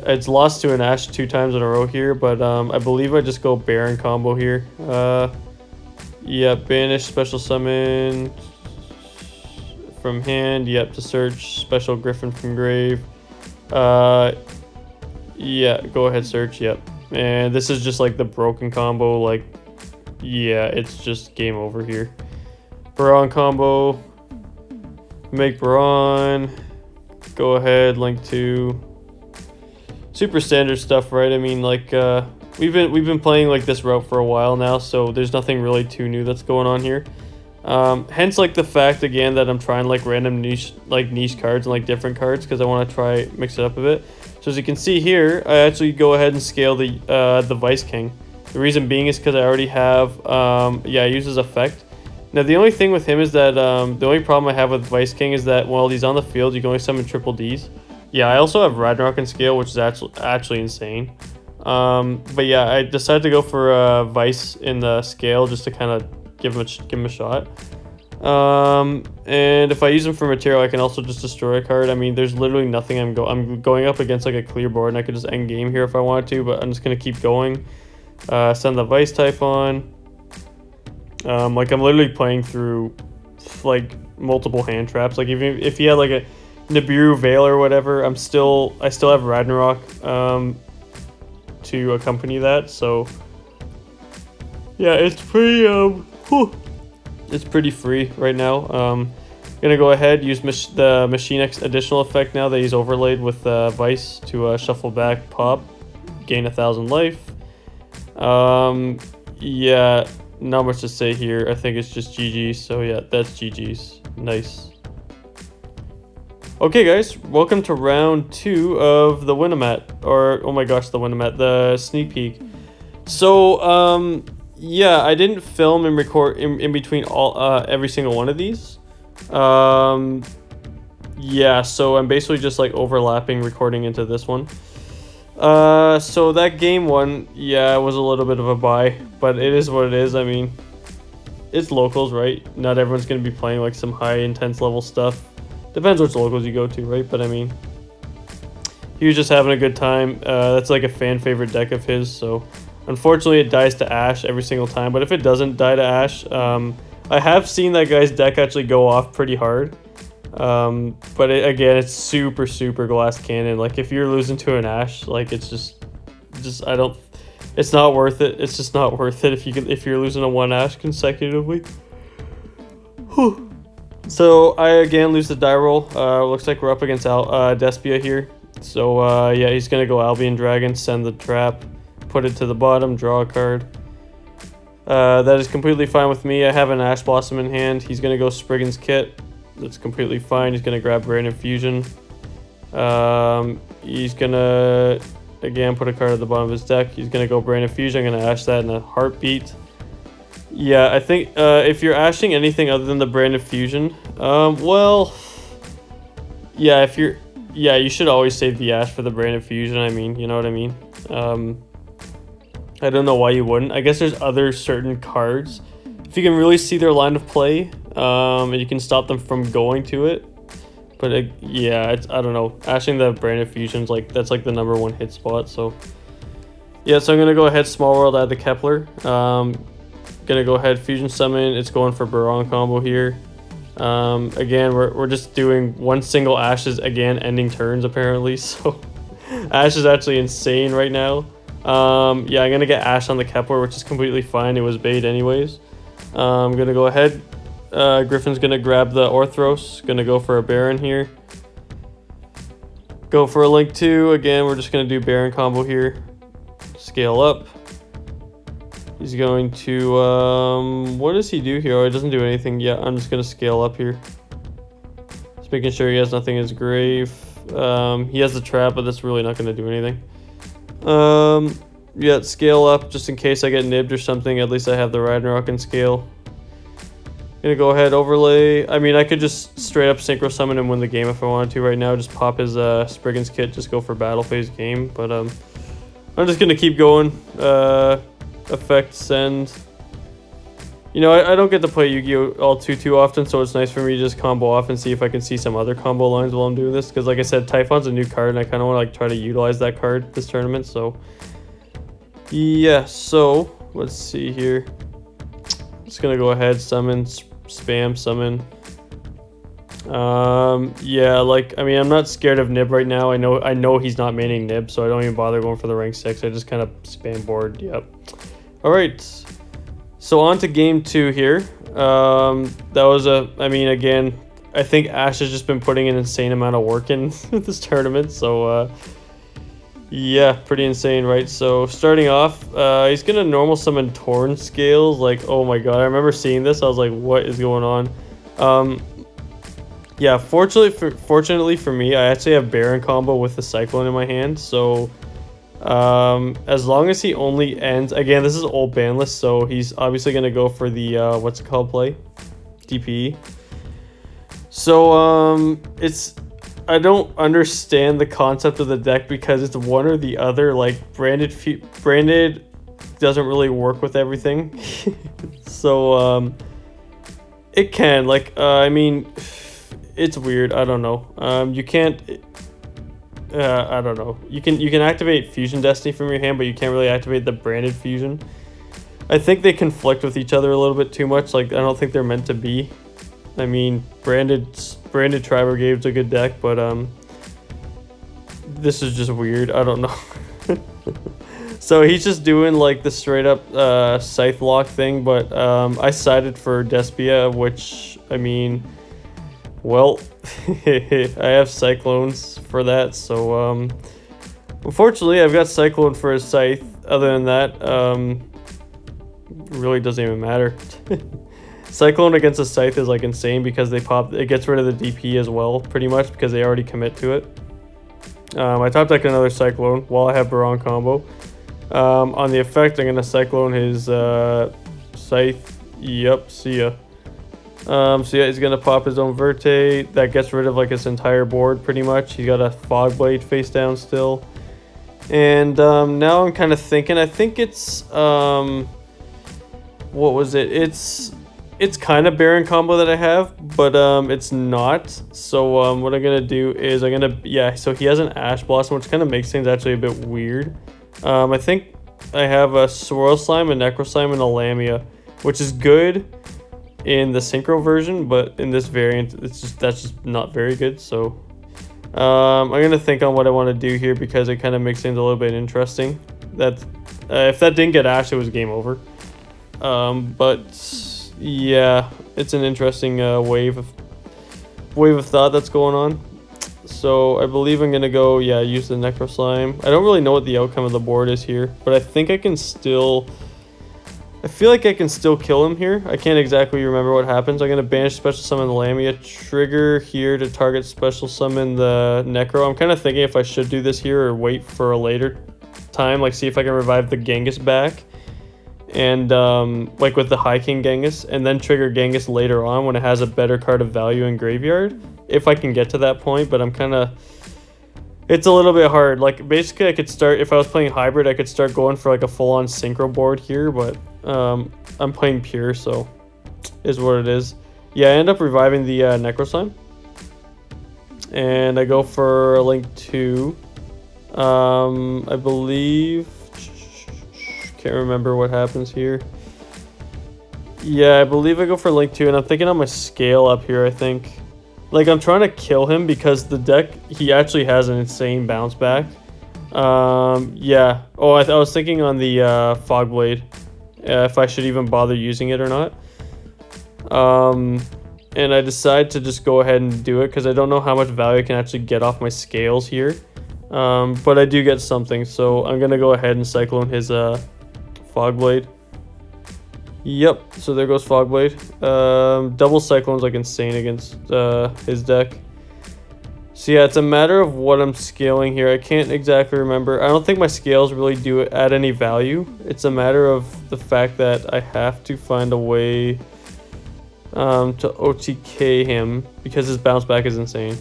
It's lost to an Ash 2 times in a row here, but I believe I just go Baron combo here. Yeah, banish, special summon from hand. Yep, to search, special Griffin from grave. Yeah, go ahead, search. Yep, and this is just like the broken combo. Like, yeah, it's just game over here. Baron combo. Make Baron. Go ahead, link to. Super standard stuff, right? I mean, like, we've been playing like this route for a while now, so there's nothing really too new that's going on here. Hence, like, the fact again that I'm trying like random niche cards and like different cards because I want to try mix it up a bit. So as you can see here, I actually go ahead and scale the Vice King. The reason being is because I already have yeah, I use his effect. Now the only thing with him is that the only problem I have with Vice King is that while he's on the field, you can only summon triple Ds. Yeah, I also have Ragnarok in scale, which is actually insane. But yeah, I decided to go for Vice in the scale just to kind of give him a shot. And if I use him for material, I can also just destroy a card. I mean, there's literally nothing I'm going up against like a clear board, and I could just end game here if I wanted to, but I'm just gonna keep going. Send the Vice type on. Like, I'm literally playing through like multiple hand traps. Like, even if he had like a Nibiru Veil or whatever, I still have Ragnarok to accompany that. So yeah, it's pretty it's pretty free right now. Gonna go ahead, use the Machine X additional effect now that he's overlaid with Vice to shuffle back, pop, gain 1,000 life. Yeah, not much to say here. I think it's just GG's. So yeah, that's GG's. Nice. Okay, guys, welcome to round 2 of the Winamat, or oh my gosh, the Winamat, the sneak peek. So yeah, I didn't film and record in between every single one of these. Yeah, so I'm basically just like overlapping recording into this one. So that game 1, yeah, it was a little bit of a buy, but it is what it is. I mean, it's locals, right? Not everyone's gonna be playing like some high intense level stuff. Depends which locals you go to, right? But I mean, he was just having a good time. That's like a fan favorite deck of his, so unfortunately it dies to Ash every single time. But if it doesn't die to Ash, I have seen that guy's deck actually go off pretty hard. But again, it's super glass cannon. Like if you're losing to an Ash, like it's just I don't. It's not worth it. It's just not worth it if you're losing a 1 Ash consecutively. Whew. So I again lose the die roll. Looks like we're up against Despia here. So yeah, he's gonna go Albion Dragon, send the trap, put it to the bottom, draw a card. That is completely fine with me. I have an Ash Blossom in hand. He's gonna go Spriggan's Kit. That's completely fine. He's gonna grab Brand Infusion. He's gonna again put a card at the bottom of his deck. He's gonna go Brand Infusion. I'm gonna Ash that in a heartbeat. Yeah, I think if you're ashing anything other than the Brand Infusion, well, yeah, you should always save the Ash for the Brand Infusion. I mean, you know what I mean. I don't know why you wouldn't. I guess there's other certain cards if you can really see their line of play, and you can stop them from going to it. But yeah, I don't know. Ashing the Brand Infusion's that's like the #1 hit spot. So yeah, so I'm gonna go ahead Small World, add the Kepler. Gonna go ahead Fusion Summon. It's going for Baron combo here. Again, we're just doing one single Ashes again, ending turns apparently. So Ash is actually insane right now. Yeah, I'm gonna get Ash on the Kepler, which is completely fine. It was bait anyways. I'm gonna go ahead. Griffin's gonna grab the Orthros. Gonna go for a Baron here. Go for a Link 2. Again, we're just gonna do Baron combo here. Scale up. He's going to, what does he do here? Oh, he doesn't do anything yet. I'm just going to scale up here. Just making sure he has nothing in his grave. He has the trap, but that's really not going to do anything. Yeah, scale up just in case I get nibbed or something. At least I have the Ragnarok in scale. Gonna go ahead, overlay. I mean, I could just straight up Synchro Summon and win the game if I wanted to right now. Just pop his Spriggan's Kit, just go for battle phase game. But I'm just going to keep going. Effect send. You know, I don't get to play Yu-Gi-Oh! All too often, so it's nice for me to just combo off and see if I can see some other combo lines while I'm doing this. Because like I said, Typhon's a new card, and I kind of want to try to utilize that card this tournament. So yeah, so let's see here. Just gonna go ahead, summon, spam, summon. Yeah, I mean, I'm not scared of Nib right now. I know he's not maining Nib, so I don't even bother going for the rank 6. I just kind of spam board. Yep. All right, so on to game 2 here. That was I mean, again, I think Ash has just been putting an insane amount of work in this tournament. So yeah, pretty insane, right? So starting off, he's gonna normal summon Torn Scales. Oh my god, I remember seeing this. I was like, what is going on? Yeah, fortunately for me, I actually have Baron combo with the Cyclone in my hand. So as long as he only ends, again, this is old ban list, so he's obviously going to go for the what's it called play, DPE. So I don't understand the concept of the deck because it's one or the other. Like branded doesn't really work with everything. So it can, I mean, it's weird. I don't know. You can't. I don't know. You can activate Fusion Destiny from your hand, but you can't really activate the branded fusion. I think they conflict with each other a little bit too much. I don't think they're meant to be. I mean, branded Tri-Brigade's a good deck, but this is just weird. I don't know. So he's just doing the straight up Scythe lock thing, but I sided for Despia, which, I mean, well, I have Cyclones for that, so unfortunately I've got Cyclone for a Scythe. Other than that, really doesn't even matter. Cyclone against a Scythe is insane because it gets rid of the DP as well, pretty much, because they already commit to it. I top deck another Cyclone while I have Baron combo. On the effect, I'm gonna Cyclone his Scythe. Yep, see ya. So yeah, he's gonna pop his own Verte. That gets rid of his entire board pretty much. He got a Fog Blade face down still. And now I'm kind of thinking, I think it's what was it? It's kind of Baron combo that I have, but it's not. So what I'm gonna do is so he has an Ash Blossom, which kind of makes things actually a bit weird. I think I have a Swirl Slime, a Necro Slime, and a Lamia, which is good. in the synchro version, but in this variant, that's just not very good. So I'm gonna think on what I want to do here because it kind of makes things a little bit interesting. That if that didn't get Ash, it was game over. But yeah, it's an interesting wave of thought that's going on. So I believe I'm gonna go, yeah, use the Necro Slime. I don't really know what the outcome of the board is here, but I think I can still. I feel like I can still kill him here. I can't exactly remember what happens. I'm gonna banish special summon the Lamia, trigger here to target special summon the Necro. I'm kind of thinking if I should do this here or wait for a later time, like see if I can revive the Genghis back, and like with the High King Genghis, and then trigger Genghis later on when it has a better card of value in graveyard. If I can get to that point, but I'm kind of. It's a little bit hard. Like basically, I could start if I was playing hybrid. I could start going for like a full-on synchro board here, but I'm playing pure, so is what it is. Yeah, I end up reviving the Necro Slime, and I go for a Link 2. I believe. Can't remember what happens here. Yeah, I believe I go for Link 2, and I'm thinking on my scale up here. I think. Like, I'm trying to kill him because the deck, he actually has an insane bounce back. Yeah. Oh, I was thinking on the Fog Blade, if I should even bother using it or not. And I decide to just go ahead and do it because I don't know how much value I can actually get off my scales here. But I do get something, so I'm going to go ahead and Cyclone his Fog Blade. Yep, so there goes Fog Blade. Double Cyclone's like insane against his deck. So yeah, it's a matter of what I'm scaling here. I can't exactly remember. I don't think my scales really do add any value. It's a matter of the fact that I have to find a way to OTK him because his bounce back is insane.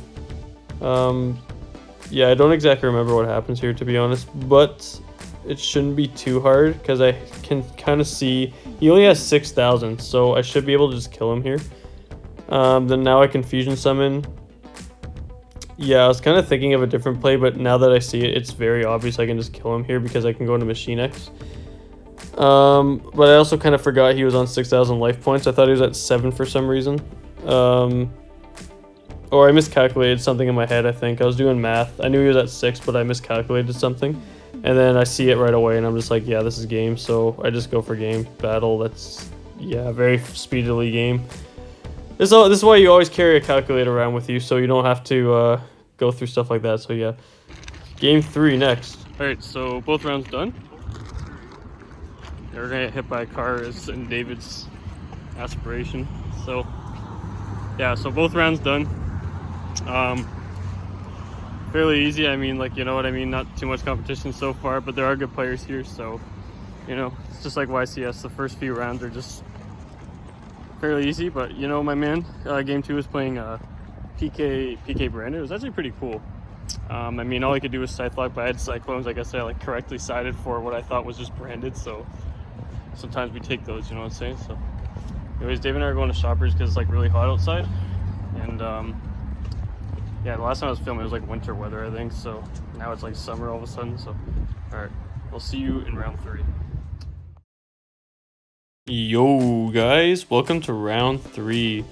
Yeah, I don't exactly remember what happens here, to be honest, but it shouldn't be too hard because I can kind of see he only has 6,000, so I should be able to just kill him here. Then now I can fusion summon. Yeah, I was kind of thinking of a different play, but now that I see it, it's very obvious I can just kill him here because I can go into Machine X. But I also kind of forgot he was on 6,000 life points. I thought he was at 7 for some reason. Or I miscalculated something in my head, I think. I was doing math. I knew he was at 6, but I miscalculated something. And then I see it right away, and I'm just like, yeah, this is game. So I just go for game. Battle, that's, yeah, very speedily game. This is why you always carry a calculator around with you, so you don't have to go through stuff like that. So yeah, game 3 next. All right, so both rounds done. They're gonna get hit by a car is in David's aspiration. So yeah, so both rounds done. Fairly easy. I mean, like, you know what I mean, not too much competition so far, but there are good players here, so you know, it's just like YCS. The first few rounds are just fairly easy, but you know, my man, game 2 was playing PK Brandon. It was actually pretty cool. I mean, all I could do was scythe lock, but I had cyclones. I guess I like correctly sided for what I thought was just branded, so sometimes we take those, you know what I'm saying? So anyways, Dave and I are going to Shoppers because it's like really hot outside, and yeah, the last time I was filming it was like winter weather, I think, so now it's like summer all of a sudden. So all right, we'll see you in round 3. Yo guys, welcome to round 3.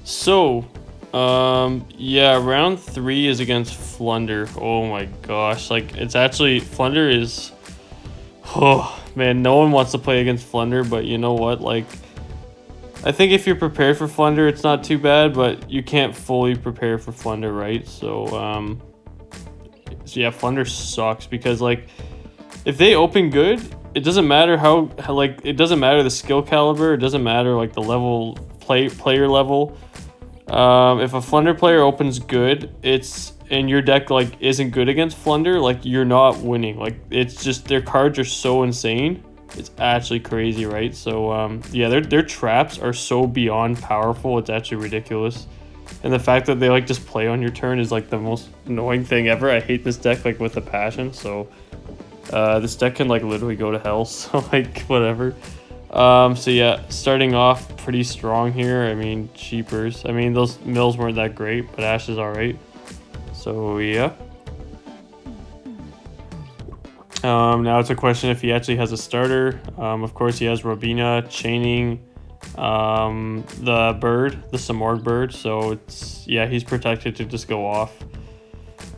So yeah, round 3 is against Flunder. Oh my gosh, like, it's actually, Flunder is, oh man, no one wants to play against Flunder, but you know what, like, I think if you're prepared for Flunder, it's not too bad, but you can't fully prepare for Flunder, right? So yeah, Flunder sucks because, like, if they open good, it doesn't matter how like, it doesn't matter the skill caliber, it doesn't matter like the level, player level. If a Flunder player opens good, and your deck like isn't good against Flunder, like, you're not winning. Like, it's just their cards are so insane. It's actually crazy, right? So yeah, their traps are so beyond powerful, it's actually ridiculous. And the fact that they like just play on your turn is like the most annoying thing ever. I hate this deck like with a passion. So this deck can like literally go to hell, so like whatever. So yeah, starting off pretty strong here. I mean, cheapers. I mean, those mills weren't that great, but Ash is alright. So yeah. Now it's a question if he actually has a starter. Of course he has Robina, Chaining, the bird, the Samorg bird. So it's, yeah, he's protected to just go off,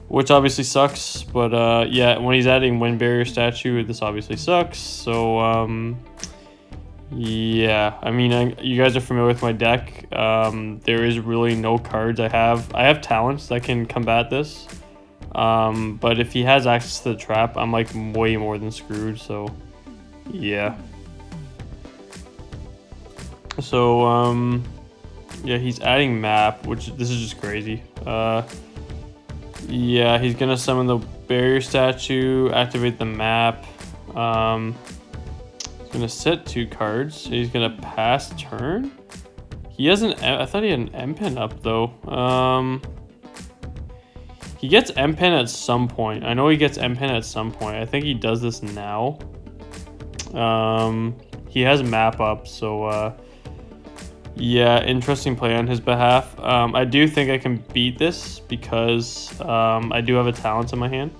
which obviously sucks. But yeah, when he's adding wind barrier statue, this obviously sucks. So yeah, I mean, you guys are familiar with my deck. There is really no cards I have talents that can combat this. But if he has access to the trap, I'm like way more than screwed. So yeah. So yeah, he's adding map, which this is just crazy. Yeah, he's gonna summon the barrier statue, activate the map. He's gonna set 2 cards. He's gonna pass turn. He has an, I thought he had an M-Pen up though. He gets M-Pen at some point. I know he gets M-Pen at some point. I think he does this now. He has map up, so yeah, interesting play on his behalf. I do think I can beat this because I do have a talent in my hand.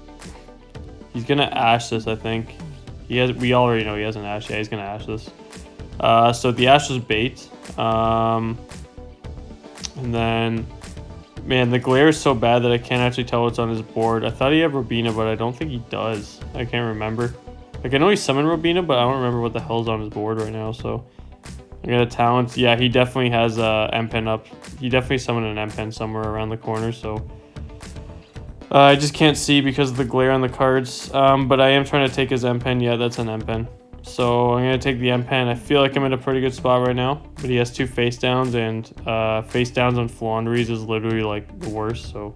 He's gonna Ash this, I think. We already know he has an Ash. Yeah, he's gonna Ash this. So the Ash was bait. And then, man, the glare is so bad that I can't actually tell what's on his board. I thought he had Robina, but I don't think he does. I can't remember. Like, I know he summoned Robina, but I don't remember what the hell's on his board right now, so I got a talent. Yeah, he definitely has a M-Pen up. He definitely summoned an M-Pen somewhere around the corner, so I just can't see because of the glare on the cards. But I am trying to take his M-Pen. Yeah, that's an M-Pen. So I'm going to take the M-Pen. I feel like I'm in a pretty good spot right now. But he has 2 face downs, and face downs on Flandres is literally like the worst, so.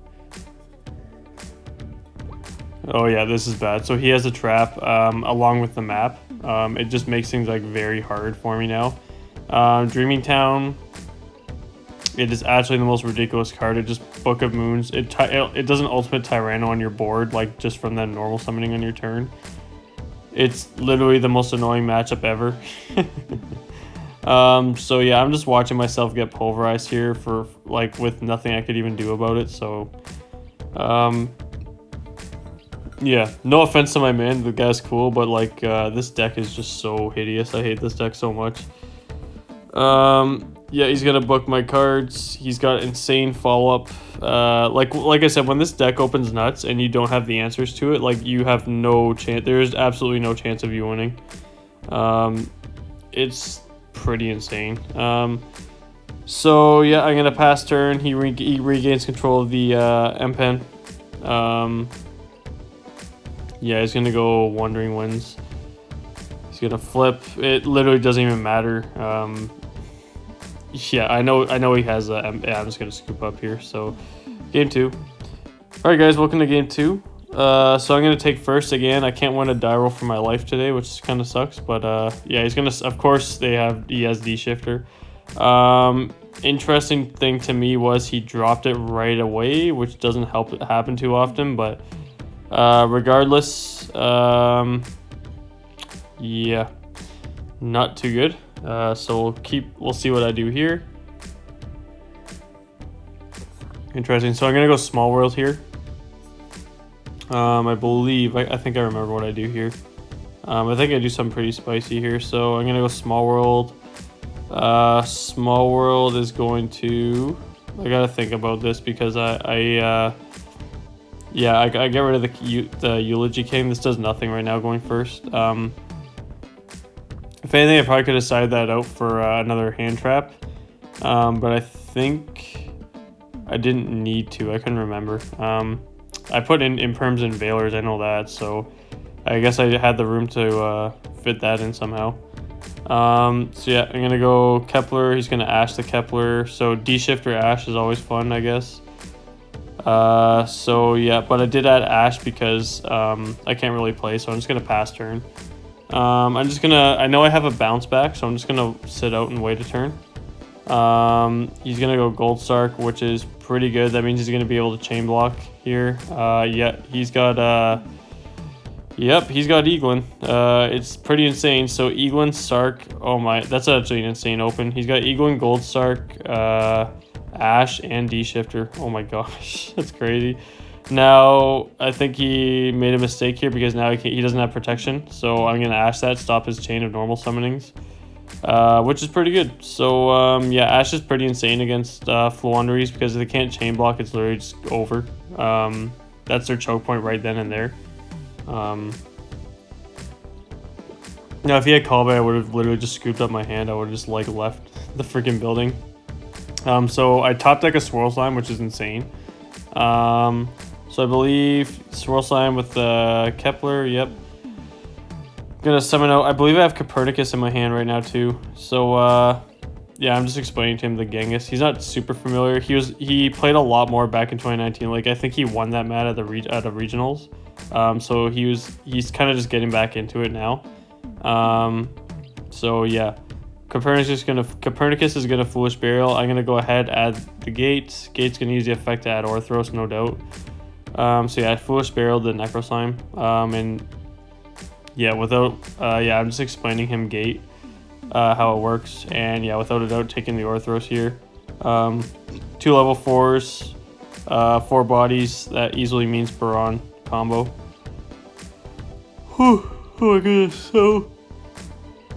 Oh yeah, this is bad. So he has a trap along with the map. It just makes things like very hard for me now. Dreaming Town. It is actually the most ridiculous card. It just Book of Moons. It does an ultimate Tyranno on your board, like just from that normal summoning on your turn. It's literally the most annoying matchup ever. So yeah, I'm just watching myself get pulverized here for like with nothing I could even do about it. So yeah, no offense to my man, the guy's cool, but like this deck is just so hideous. I hate this deck so much. Yeah, he's gonna book my cards. He's got insane follow-up. Like I said, when this deck opens nuts and you don't have the answers to it, like you have no chance. There's absolutely no chance of you winning. It's pretty insane. So yeah, I'm gonna pass turn. He regains control of the M-Pen. Yeah, he's gonna go Wandering Winds. He's gonna flip. It literally doesn't even matter. Yeah, I know he has a. Yeah, I'm just gonna scoop up here. So, game 2. All right, guys, welcome to game 2. So I'm gonna take first again. I can't win a die roll for my life today, which kind of sucks. But yeah, he's gonna. Of course, he has D shifter. Interesting thing to me was he dropped it right away, which doesn't help it happen too often. But regardless, yeah, not too good. So we'll see what I do here. Interesting. So I'm gonna go Small World here. I believe I think I remember what I do here. I think I do something pretty spicy here. So I'm gonna go Small World. Small World is going to. I gotta think about this because I get rid of the Eulogy King. This does nothing right now going first. If anything, I probably could have sided that out for another hand trap. But I think I didn't need to. I couldn't remember. I put in Imperms and Veilers, I know that. So I guess I had the room to fit that in somehow. So yeah, I'm going to go Kepler. He's going to Ash the Kepler. So D-Shifter Ash is always fun, I guess. So yeah, but I did add Ash because I can't really play. So I'm just going to pass turn. I know I have a bounce back, so I'm just gonna sit out and wait a turn. He's gonna go Gold Sark, which is pretty good. That means he's gonna be able to chain block here. Yeah, he's got yep, he's got Eaglin. It's pretty insane. So Eaglin, Sark, oh my, that's actually an insane open. He's got Eaglin, Gold Sark, Ash, and D-Shifter. Oh my gosh, that's crazy. Now, I think he made a mistake here because now he doesn't have protection. So I'm going to Ash that, stop his chain of normal summonings. which is pretty good. So yeah, Ash is pretty insane against Floowandereeze because if they can't chain block, it's literally just over. That's their choke point right then and there. Now, if he had callback, I would have literally just scooped up my hand. I would have just like left the freaking building. So I top deck a Swirl Slime, which is insane. So I believe Swirl Slime with Kepler. Yep. Gonna summon out. I believe I have Copernicus in my hand right now too. So yeah, I'm just explaining to him the Genghis. He's not super familiar. He played a lot more back in 2019. Like I think he won that mat at the regionals. So he's kind of just getting back into it now. So yeah, Copernicus is gonna Foolish Burial. I'm gonna go ahead, add the Gates. Gates gonna use the effect to add Orthros, no doubt. So yeah, I Foolish Burial the Necro Slime. And yeah, yeah, I'm just explaining him Gate, how it works, and yeah, without a doubt, taking the Orthros here. 2 level 4s, 4 bodies. That easily means Baron combo. Whew. Oh my goodness. So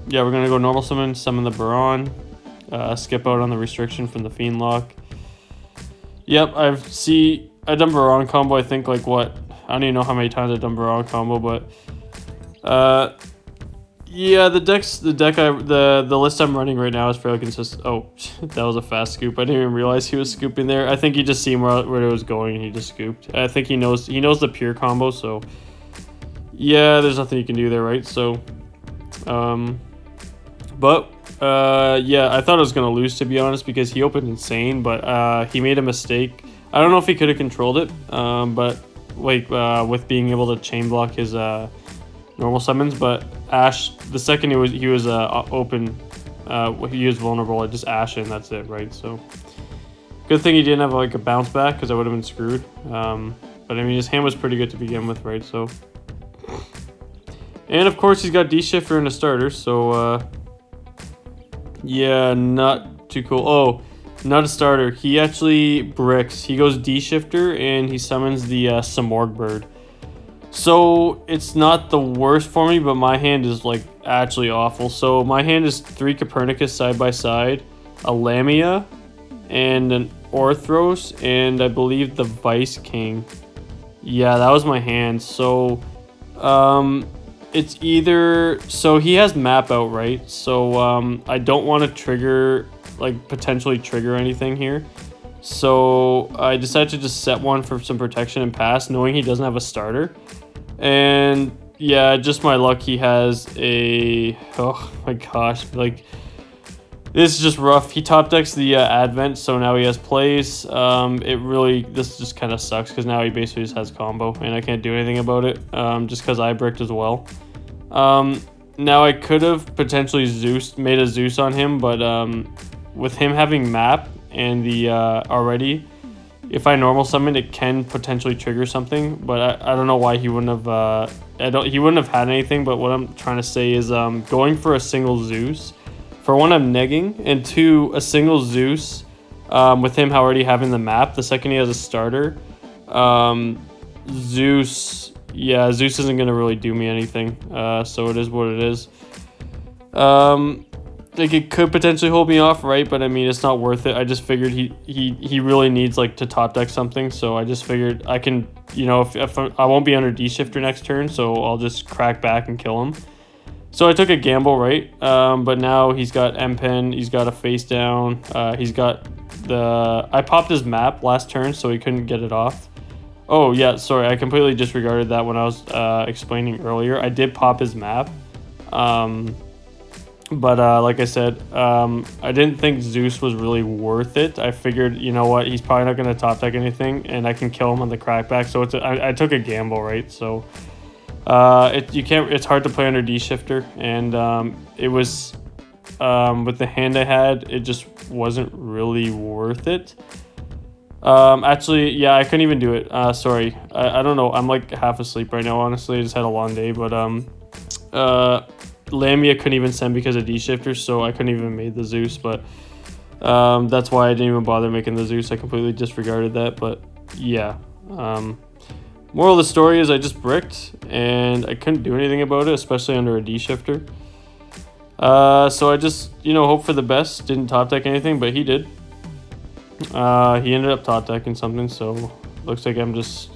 yeah, we're gonna go normal summon the Baron, skip out on the restriction from the Fiend Lock. Yep, I've done Baron combo. I think like what, I don't even know how many times I've done Baron combo, but yeah, the list I'm running right now is fairly consistent. Oh, that was a fast scoop. I didn't even realize he was scooping there. I think he just seen where it was going and he just scooped. I think he knows the pure combo, so yeah, there's nothing you can do there, right? So but yeah, I thought I was gonna lose, to be honest, because he opened insane, but he made a mistake. I don't know if he could have controlled it, but like with being able to chain block his normal summons. But Ash, the second he was open, he was vulnerable. I just Ash and that's it, right? So good thing he didn't have like a bounce back, because I would have been screwed. But I mean, his hand was pretty good to begin with, right? So, and of course he's got D-Shifter in a starter, so yeah, not too cool. Oh, not a starter. He actually bricks. He goes D-Shifter and he summons the Samorg Bird. So it's not the worst for me, but my hand is like actually awful. So my hand is 3 Copernicus side by side, a Lamia, and an Orthros, and I believe the Vice King. Yeah, that was my hand. So it's either, so he has map out, right? So I don't want to trigger, like potentially trigger anything here. So I decided to just set one for some protection and pass, knowing he doesn't have a starter. And yeah, just my luck, he has a, oh my gosh, like this is just rough. He top decks the Advent, so now he has plays. This just kind of sucks because now he basically just has combo and I can't do anything about it, just because I bricked as well. Now I could have potentially made a Zeus on him, but with him having map and the already, if I normal summon, it can potentially trigger something, but I don't know why he wouldn't have. He wouldn't have had anything. But what I'm trying to say is, going for a single Zeus. For one, I'm negging, and 2, a single Zeus, with him already having the map. The second he has a starter, Zeus. Yeah, Zeus isn't gonna really do me anything. So it is what it is. Like it could potentially hold me off, right? But I mean, it's not worth it. I just figured he really needs like to top deck something, so I just figured I can, you know, if I won't be under D-Shifter next turn, so I'll just crack back and kill him. So I took a gamble, right? But now he's got M-Pen, he's got a face down, he's got I popped his map last turn, so he couldn't get it off. Oh yeah, sorry, I completely disregarded that when I was explaining earlier. I did pop his map. But like I said, I didn't think Zeus was really worth it. I figured, you know what, he's probably not going to top deck anything, and I can kill him on the crackback. So I took a gamble, right? So it's hard to play under D-Shifter, and it was with the hand I had, it just wasn't really worth it. Actually, yeah, I couldn't even do it. Sorry, I don't know. I'm like half asleep right now. Honestly, I just had a long day, but Lamia couldn't even send because of D-Shifter, so I couldn't even make the Zeus, but that's why I didn't even bother making the Zeus. I completely disregarded that, but yeah. Moral of the story is I just bricked, and I couldn't do anything about it, especially under a D-Shifter. So I just, hope for the best. Didn't top deck anything, but he did. He ended up top decking something, so looks like I'm just,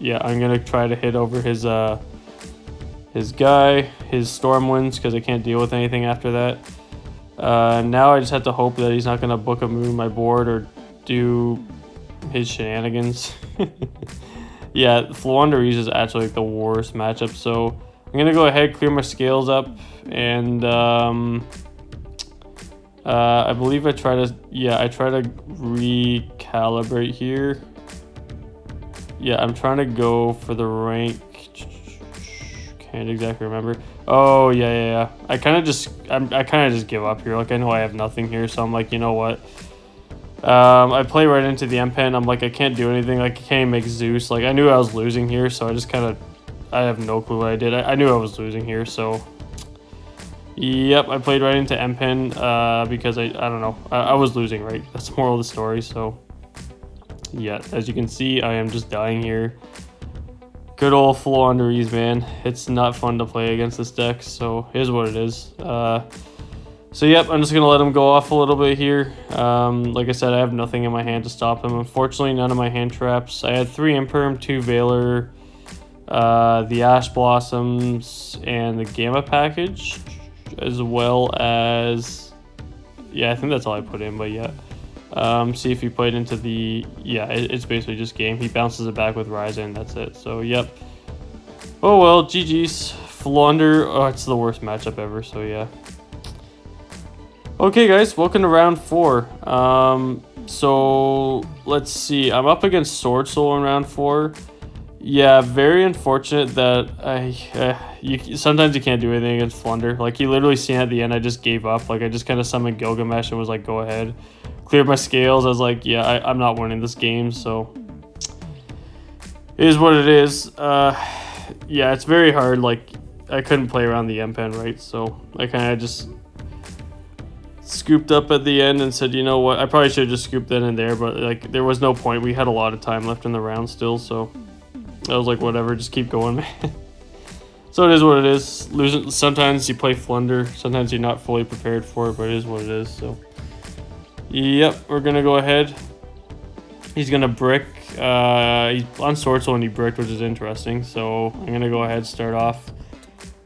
I'm gonna try to hit over his guy, his Stormwinds, because I can't deal with anything after that. Now I just have to hope that he's not gonna book a move my board or do his shenanigans. Yeah, Floowandereeze is actually like the worst matchup, so I'm gonna go ahead, clear my scales up, and I believe I try to recalibrate here. Yeah, I'm trying to go for the rank. Can't exactly remember. Oh yeah. I kind of just give up here. Like, I know I have nothing here, so I'm like, you know what? I play right into the M pen. I'm like, I can't do anything. Like, I can't even make Zeus. Like, I knew I was losing here, so I have no clue what I did. I knew I was losing here, so yep, I played right into M pen because I don't know. I was losing, right? That's the moral of the story. So yeah, as you can see, I am just dying here. Good old Floowandereeze, man. It's not fun to play against this deck, so here's what it is. So yep, I'm just going to let him go off a little bit here. Like I said, I have nothing in my hand to stop him. Unfortunately, none of my hand traps. I had 3 Imperm, 2 Valor, the Ash Blossoms, and the Gamma package, as well as... Yeah, I think that's all I put in, but yeah. See if he played into the... Yeah, it's basically just game. He bounces it back with Ryza, and that's it. So, yep. Oh, well, GG's. Flaunder. Oh, it's the worst matchup ever, so yeah. Okay, guys, welcome to round 4. So let's see. I'm up against Sword Soul in round 4. Yeah, very unfortunate that sometimes you can't do anything against Flunder. Like, he literally seen at the end, I just gave up. Like, I just kind of summoned Gilgamesh and was like, go ahead. Cleared my scales. I was like, yeah, I'm not winning this game, so it is what it is. Yeah, it's very hard. Like, I couldn't play around the M-Pen, right? So I kind of just scooped up at the end and said, you know what, I probably should have just scooped then and there, but like, there was no point. We had a lot of time left in the round still, so I was like, whatever, just keep going, man. So it is what it is. Losing, sometimes you play Flunder, sometimes you're not fully prepared for it, but it is what it is. So yep, we're gonna go ahead. He's gonna brick. He's on Sword Soul and he bricked, which is interesting. So I'm gonna go ahead, start off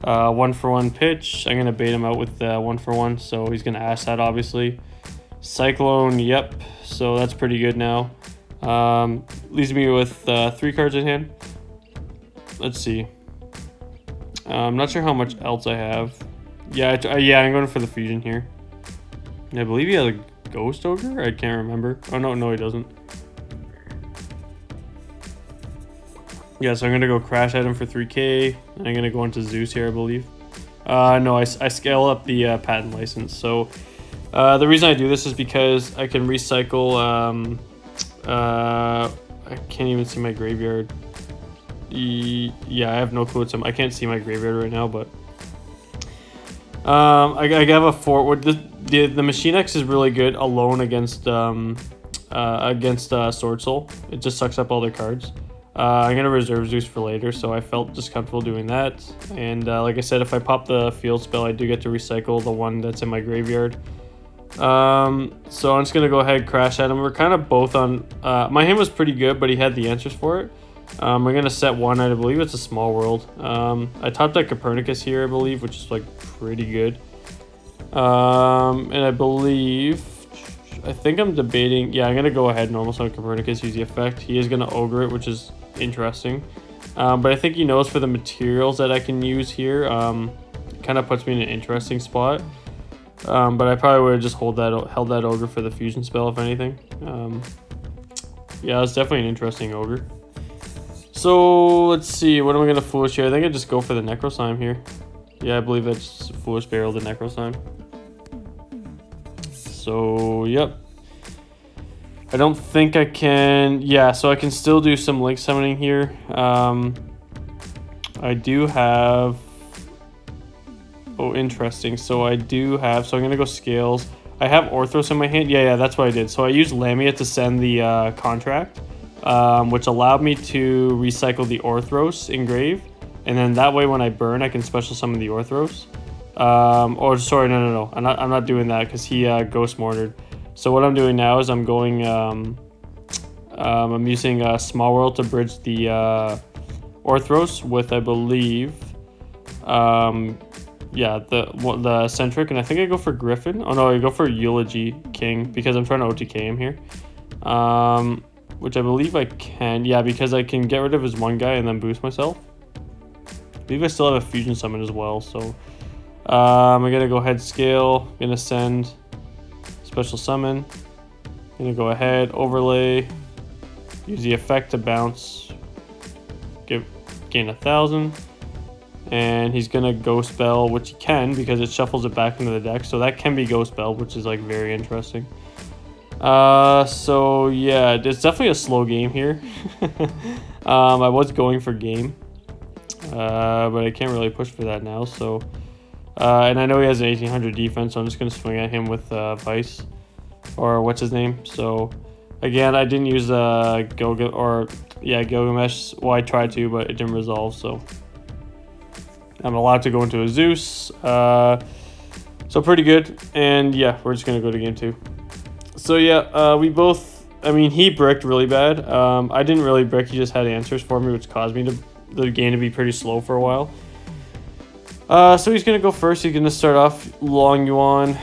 1-for-1 pitch. I'm gonna bait him out with 1-for-1, so he's gonna ash that, obviously. Cyclone, yep, so that's pretty good now. Leaves me with 3 cards in hand. Let's see. I'm not sure how much else I have. Yeah, I'm going for the fusion here. I believe he has a Ghost Ogre? I can't remember. Oh, no, he doesn't. Yeah, so I'm going to go crash at him for 3k. And I'm going to go into Zeus here, I believe. No, I scale up the patent license. So the reason I do this is because I can recycle... I can't even see my graveyard. Yeah, I have no clue what's in... I can't see my graveyard right now, but... I have a forward. The Machine X is really good alone against Sword Soul. It just sucks up all their cards. I'm gonna reserve Zeus for later, so I felt just comfortable doing that. And like I said, if I pop the field spell, I do get to recycle the one that's in my graveyard. So I'm just gonna go ahead and crash at him. We're kind of both on. My hand was pretty good, but he had the answers for it. We're gonna set one. I believe it's a small world. I top deck Copernicus here, I believe, which is like pretty good. And I think I'm debating. Yeah, I'm gonna go ahead normal summon Copernicus, use the effect. He is gonna ogre it, which is interesting. But I think he knows for the materials that I can use here. Kind of puts me in an interesting spot. But I probably would have just held that ogre for the fusion spell, if anything. Yeah, it's definitely an interesting ogre. So let's see, what am I gonna foolish here? I think I just go for the Necroslime here. Yeah, I believe that's foolish barrel the Necroslime. So yep. I don't think I can. Yeah, so I can still do some link summoning here. I do have. Oh, interesting. So I do have. So I'm gonna go scales. I have Orthros in my hand. Yeah, that's what I did. So I used Lamia to send the contract. Which allowed me to recycle the Orthros engrave, and then that way when I burn I can special summon the Orthros. Or sorry, no. I'm not doing that because he ghost mortared. So what I'm doing now is I'm going. I'm using Small World to bridge the Orthros with, I believe, yeah, the Centric, and I think I go for Griffin. Oh no, I go for Eulogy King because I'm trying to OTK him here. Which I believe I can. Yeah, because I can get rid of his one guy and then boost myself. I believe I still have a fusion summon as well, so I'm gonna go ahead scale, gonna send special summon, gonna go ahead overlay, use the effect to bounce, gain 1,000, and he's gonna ghost spell, which he can because it shuffles it back into the deck, so that can be ghost spell, which is like very interesting. So yeah, it's definitely a slow game here. I was going for game, but I can't really push for that now. So, and I know he has an 1800 defense, so I'm just gonna swing at him with Vice, or what's his name. So, again, I didn't use Gilgamesh. Well, I tried to, but it didn't resolve. So, I'm allowed to go into a Zeus. So pretty good. And yeah, we're just gonna go to game 2. So yeah, we both, I mean, he bricked really bad. I didn't really brick, he just had answers for me, which caused me the game to be pretty slow for a while. So he's gonna go first. He's gonna start off Long Yuan,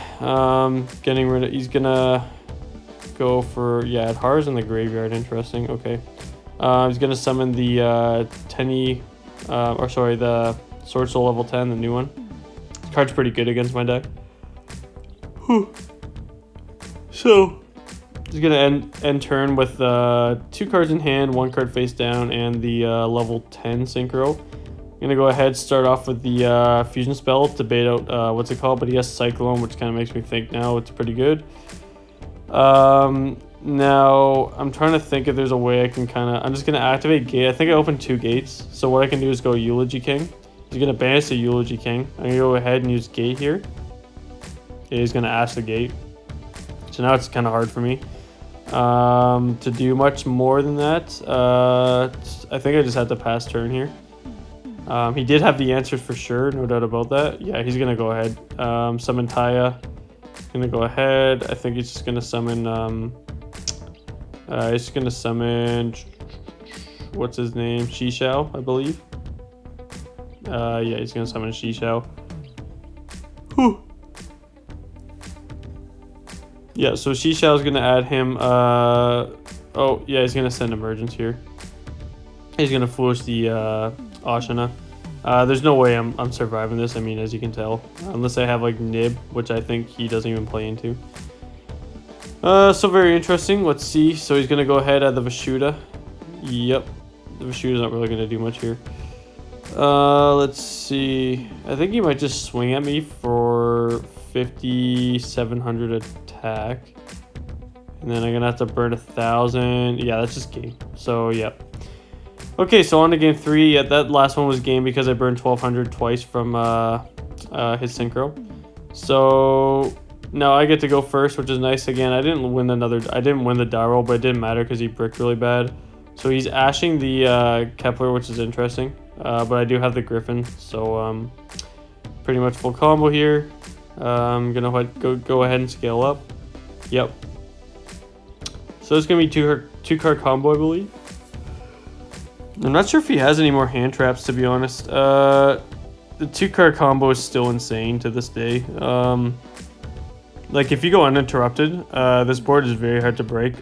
he's gonna go for, yeah, Adhar's in the graveyard, interesting, okay. He's gonna summon the the Sword Soul level 10, the new one. This card's pretty good against my deck. Whew. So, he's gonna end turn with 2 cards in hand, 1 card face down, and the level 10 Synchro. I'm gonna go ahead, start off with the fusion spell to bait out what's it called, but he has Cyclone, which kind of makes me think now it's pretty good. Now I'm trying to think if there's a way I can I'm just gonna activate gate. I think I opened 2 gates, so what I can do is go Eulogy King. He's gonna banish the Eulogy King. I'm gonna go ahead and use gate here. Okay, he's gonna ash the gate. So now it's kind of hard for me to do much more than that. I think I just had to pass turn here. He did have the answers for sure, no doubt about that. Yeah, he's going to go ahead. Summon Taya. Going to go ahead. I think he's just going to summon... what's his name? Shishao, I believe. Yeah, he's going to summon Shishao. Whew. Yeah, so Shishao's gonna add him. Oh yeah, he's gonna send Emergence here. He's gonna foolish the Ashana. There's no way I'm surviving this. I mean, as you can tell, unless I have like Nib, which I think he doesn't even play into. So very interesting. Let's see. So he's gonna go ahead at the Vashuda. Yep, the Vashuda's not really gonna do much here. Let's see. I think he might just swing at me for 5,700 attack, and then I'm gonna have to burn 1,000. Yeah, that's just game. So yeah. Okay, so on to game 3. Yeah, that last one was game because I burned 1,200 twice from his synchro. So now I get to go first, which is nice. Again, I didn't win the die roll, but it didn't matter because he bricked really bad. So he's ashing the Kepler, which is interesting. But I do have the Griffin, so pretty much full combo here. I'm gonna go ahead and scale up. Yep. So it's gonna be two card combo, I believe. I'm not sure if he has any more hand traps, to be honest. The 2 card combo is still insane to this day. Like if you go uninterrupted, this board is very hard to break.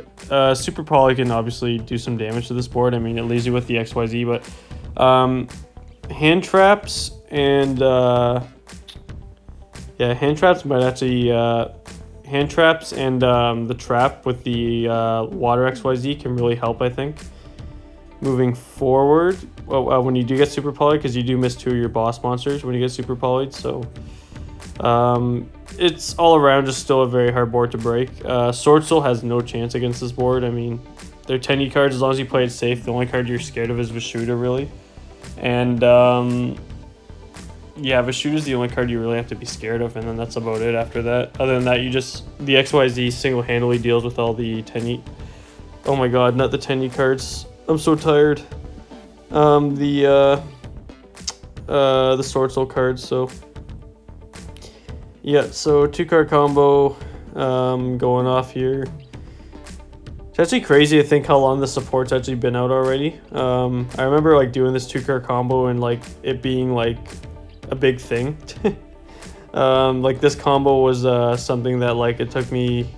Super Poly can obviously do some damage to this board. I mean, it leaves you with the XYZ, but hand traps and yeah, hand traps might actually hand traps and the trap with the water XYZ can really help, I think, moving forward. When you do get super polyed, because you do miss 2 of your boss monsters when you get super polyed. So it's all around just still a very hard board to break. Sword Soul has no chance against this board. I mean, they're 10E cards as long as you play it safe. The only card you're scared of is Vashuda, really. And yeah, Vashuda is the only card you really have to be scared of, and then that's about it after that. Other than that, the XYZ single-handedly deals with all the 10E. Oh my god, not the 10E cards. I'm so tired. The Sword Soul cards, so Yeah, so 2-card combo going off here. It's actually crazy to think how long the support's actually been out already. I remember like doing this 2-card combo and like it being like a big thing. Like this combo was something that like it took me.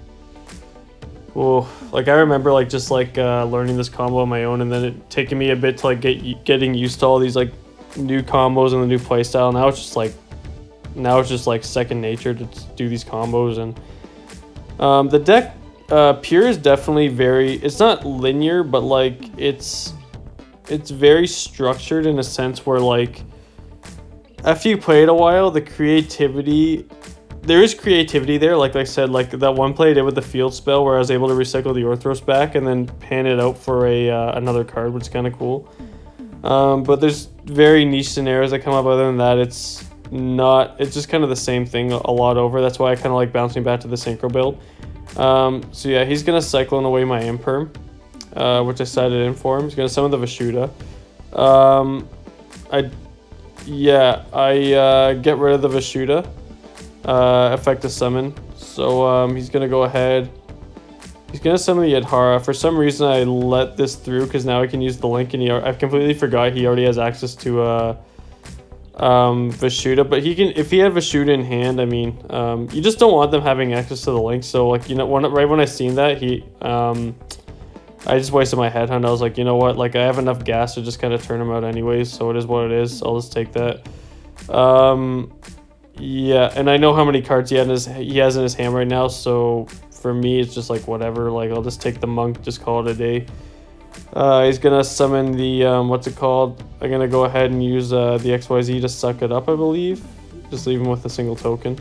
Oh, like I remember like just like learning this combo on my own, and then it taking me a bit to like getting used to all these like new combos and the new playstyle. Now it's just like second nature to do these combos. And the deck pure is definitely it's not linear, but like it's very structured in a sense where like after you play it a while, there is creativity there. Like I said, like that one play I did with the field spell where I was able to recycle the Orthros back and then pan it out for another card, which is kind of cool. But there's very niche scenarios that come up. Other than that, it's just kind of the same thing a lot over. That's why I kind of like bouncing back to the synchro build. So yeah, he's gonna cyclone away my Imperm, which I sided in for him. He's gonna summon the Vashuda. I get rid of the Vashuda. Effective summon. So he's gonna go ahead. He's gonna summon the Yadhara. For some reason, I let this through because now I can use the link, and I completely forgot he already has access to Vashuda. But he can, if he had Vashuda in hand. I mean, you just don't want them having access to the link. So like, you know, right when I seen that, I just wasted my headhunt. I was like, you know what? Like I have enough gas to just kind of turn him out anyways. So it is what it is. I'll just take that. Yeah, and I know how many cards he has in his hand right now, so for me it's just like whatever. Like I'll just take the monk, just call it a day. He's gonna summon the what's it called? I'm gonna go ahead and use the XYZ to suck it up, I believe. Just leave him with a single token.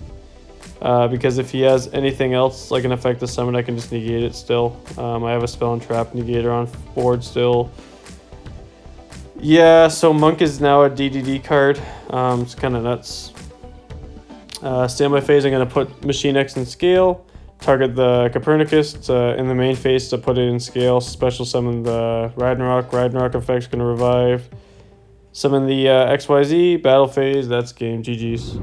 Because if he has anything else like an effective summon, I can just negate it still. I have a spell and trap negator on board still. Yeah, so monk is now a DDD card. It's kind of nuts. Standby phase, I'm going to put Machine X in scale, target the Copernicus in the main phase to put it in scale, special summon the Ragnarok effect's going to revive, summon the XYZ, battle phase, that's game, GG's.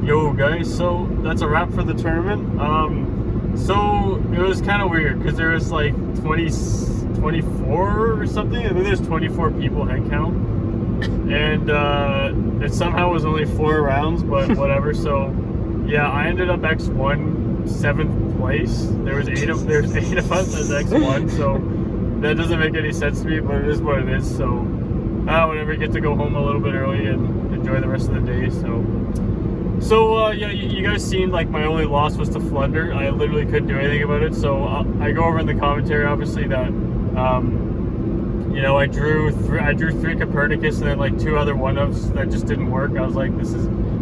Yo guys, so that's a wrap for the tournament. So it was kind of weird because there was like 24 or something. I think there's 24 people head count. And it somehow was only 4 rounds, but whatever. So yeah, I ended up X1 7th place. There's 8 of us as X1, so that doesn't make any sense to me, but it is what it is. So whenever you get to go home a little bit early and enjoy the rest of the day. So yeah, you guys seen like my only loss was to Flunder. I literally couldn't do anything about it. So I go over in the commentary, obviously, that you know, I drew 3 Copernicus and then like 2 other 1-ofs that just didn't work. I was like,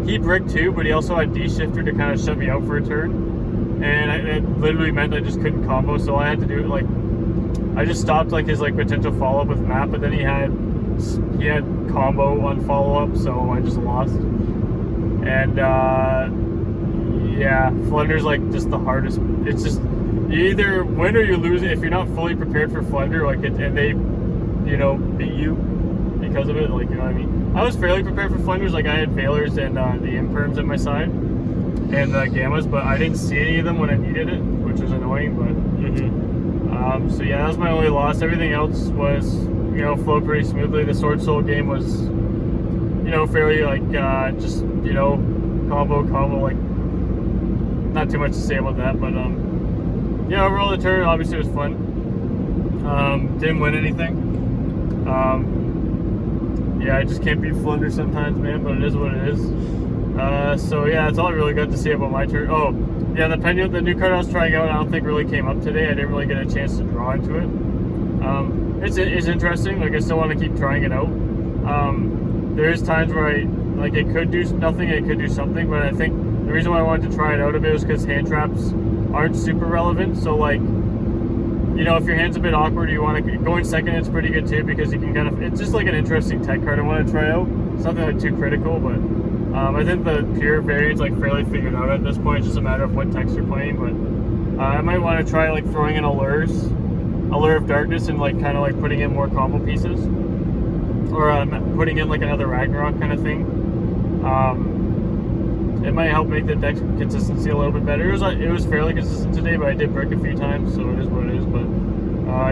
he bricked 2, but he also had D-shifter to kind of shut me out for a turn, and it literally meant I just couldn't combo. So I had to do it like, I just stopped like his like potential follow up with map, but then he had combo on follow up, so I just lost. And yeah, Flunder's like just the hardest. It's just you either win or you lose it if you're not fully prepared for Flunder, like and they, you know, beat you because of it, like, you know what I mean? I was fairly prepared for Flunders. Like I had Valors and the Imperms at my side and the Gammas, but I didn't see any of them when I needed it, which was annoying. But so yeah, that was my only loss. Everything else was, you know, flowed pretty smoothly. The Sword Soul game was, you know, fairly like just, you know, combo, like not too much to say about that. But yeah, overall the tournament obviously was fun. Didn't win anything. Yeah, I just can't beat Flunder sometimes, man, but it is what it is. So yeah, that's all I really got to say about my turn. Oh, yeah, the new card I was trying out, I don't think really came up today. I didn't really get a chance to draw into it. It's interesting. Like I still want to keep trying it out. There is times where it could do nothing, it could do something, but I think the reason why I wanted to try it out a bit was because hand traps aren't super relevant. So like, you know, if your hand's a bit awkward, you want to go in second. It's pretty good too because you can kind of. It's just like an interesting tech card I want to try out. It's nothing like too critical, but I think the pure variant's like fairly figured out at this point. It's just a matter of what techs you're playing. But I might want to try like throwing in Allure of Darkness, and like kind of like putting in more combo pieces, or putting in like another Ragnarok kind of thing. It might help make the deck consistency a little bit better. It was fairly consistent today, but I did break a few times, so it is what it is. But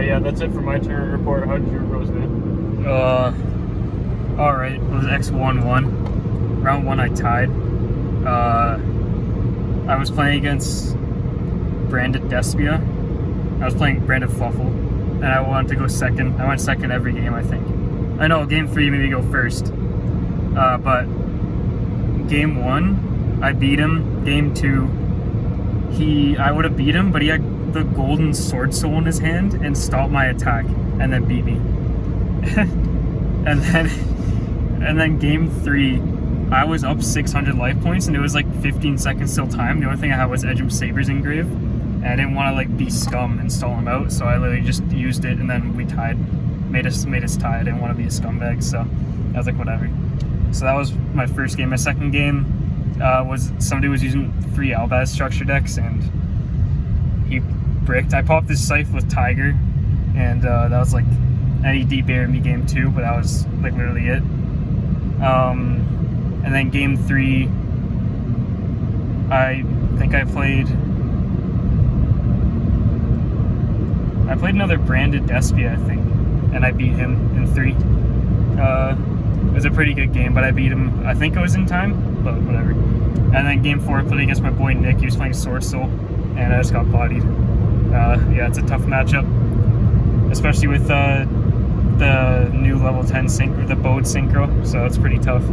yeah, that's it for my tournament report. How did your goes, man?
All right. It was X1-1. Round 1, I tied. I was playing against Branded Despia. I was playing Branded Fluffle, and I wanted to go second. I went second every game, I think. I know game 3 maybe go first, but game 1 I beat him. Game 2 I would have beat him, but he had the golden sword soul in his hand and stopped my attack, and then beat me. and then game 3 I was up 600 life points, and it was like 15 seconds till time. The only thing I had was Edge of Sabers engraved, and I didn't want to like be scum and stall him out, so I literally just used it, and then we tied. Made us tie. I didn't want to be a scumbag, so I was like, whatever. So that was my first game. My second game was somebody was using 3 Albaz structure decks, and he bricked. I popped this Scythe with Tiger, and that was like, and he de-baired me game 2, but that was like literally it. And then game 3, I think I played another Branded Despia, I think, and I beat him in 3. It was a pretty good game, but I beat him, I think it was in time, but whatever. And then game 4, I played against my boy Nick. He was playing Sword Soul, and I just got bodied. Yeah, it's a tough matchup, especially with the new level 10 sync, or the Bode synchro, so it's pretty tough.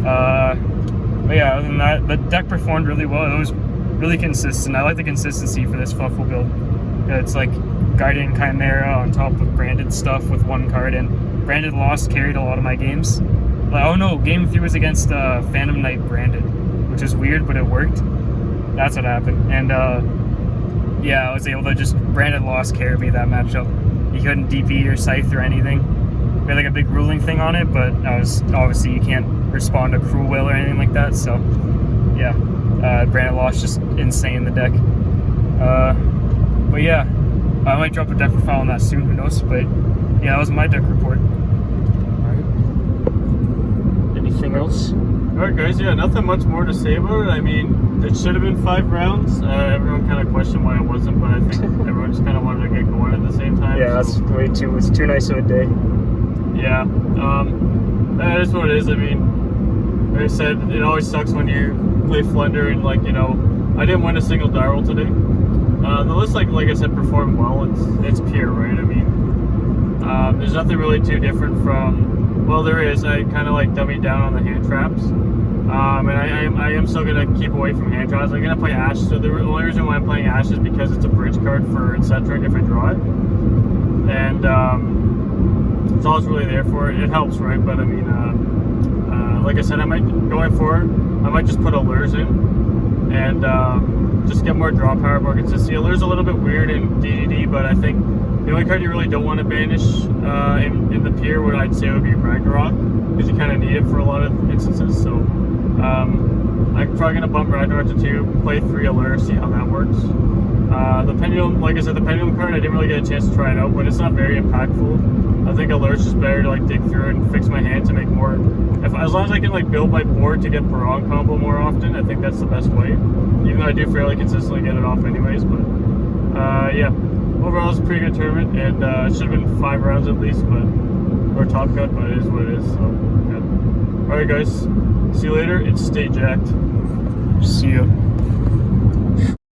But yeah, other than that, the deck performed really well. It was really consistent. I like the consistency for this Fluffle build. It's like Guardian Chimera on top of Branded stuff with 1 card, and Branded Lost carried a lot of my games. Like, oh no, game 3 was against Phantom Knight Branded, which is weird, but it worked. That's what happened. And yeah, I was able to just Branded Lost carry me that matchup. He couldn't DP or Scythe or anything. We had like a big ruling thing on it, but I was obviously you can't respond to Cruel Will or anything like that. So yeah, Branded Lost just insane in the deck. But yeah, I might drop a deck profile on that soon, who knows, but yeah, that was my deck report. Alright. Anything else?
Alright guys, yeah, nothing much more to say about it. I mean, it should have been 5 rounds. Everyone kind of questioned why it wasn't, but I think everyone just kind of wanted to get going at the same time.
Yeah,
so.
it's too nice of a day.
Yeah, that is what it is. I mean, like I said, it always sucks when you play Flunder and, like, you know, I didn't win a single die roll today. The list, like I said, performed well. It's pure, right? I mean, there's nothing really too different from, well, there is. I kind of like dummied down on the hand traps, and I am still gonna keep away from hand traps. I'm gonna play Ash. So the only reason why I'm playing Ash is because it's a bridge card for Eccentric if I draw it, and it's all it's really there for. It helps, right? But I mean, like I said, going forward, I might just put Allures in and just get more draw power, more consistency. Allure's a little bit weird in DDD, but I think the only card you really don't want to banish in the pier, what I'd say would be Ragnarok, because you kind of need it for a lot of instances. So I'm probably going to bump Ragnarok to 2, play 3 Allure, see how that works. The Pendulum, like I said, the Pendulum card, I didn't really get a chance to try it out, but it's not very impactful. I think Allure's just better to like dig through and fix my hand to make more. As long as I can like build my board to get Barong combo more often, I think that's the best way. Even though I do fairly consistently get it off anyways, but yeah. Overall, it's a pretty good tournament, and it should have been 5 rounds at least, but or top cut, but it is what it is. So yeah. All right, guys. See you later. It's stay jacked.
See ya.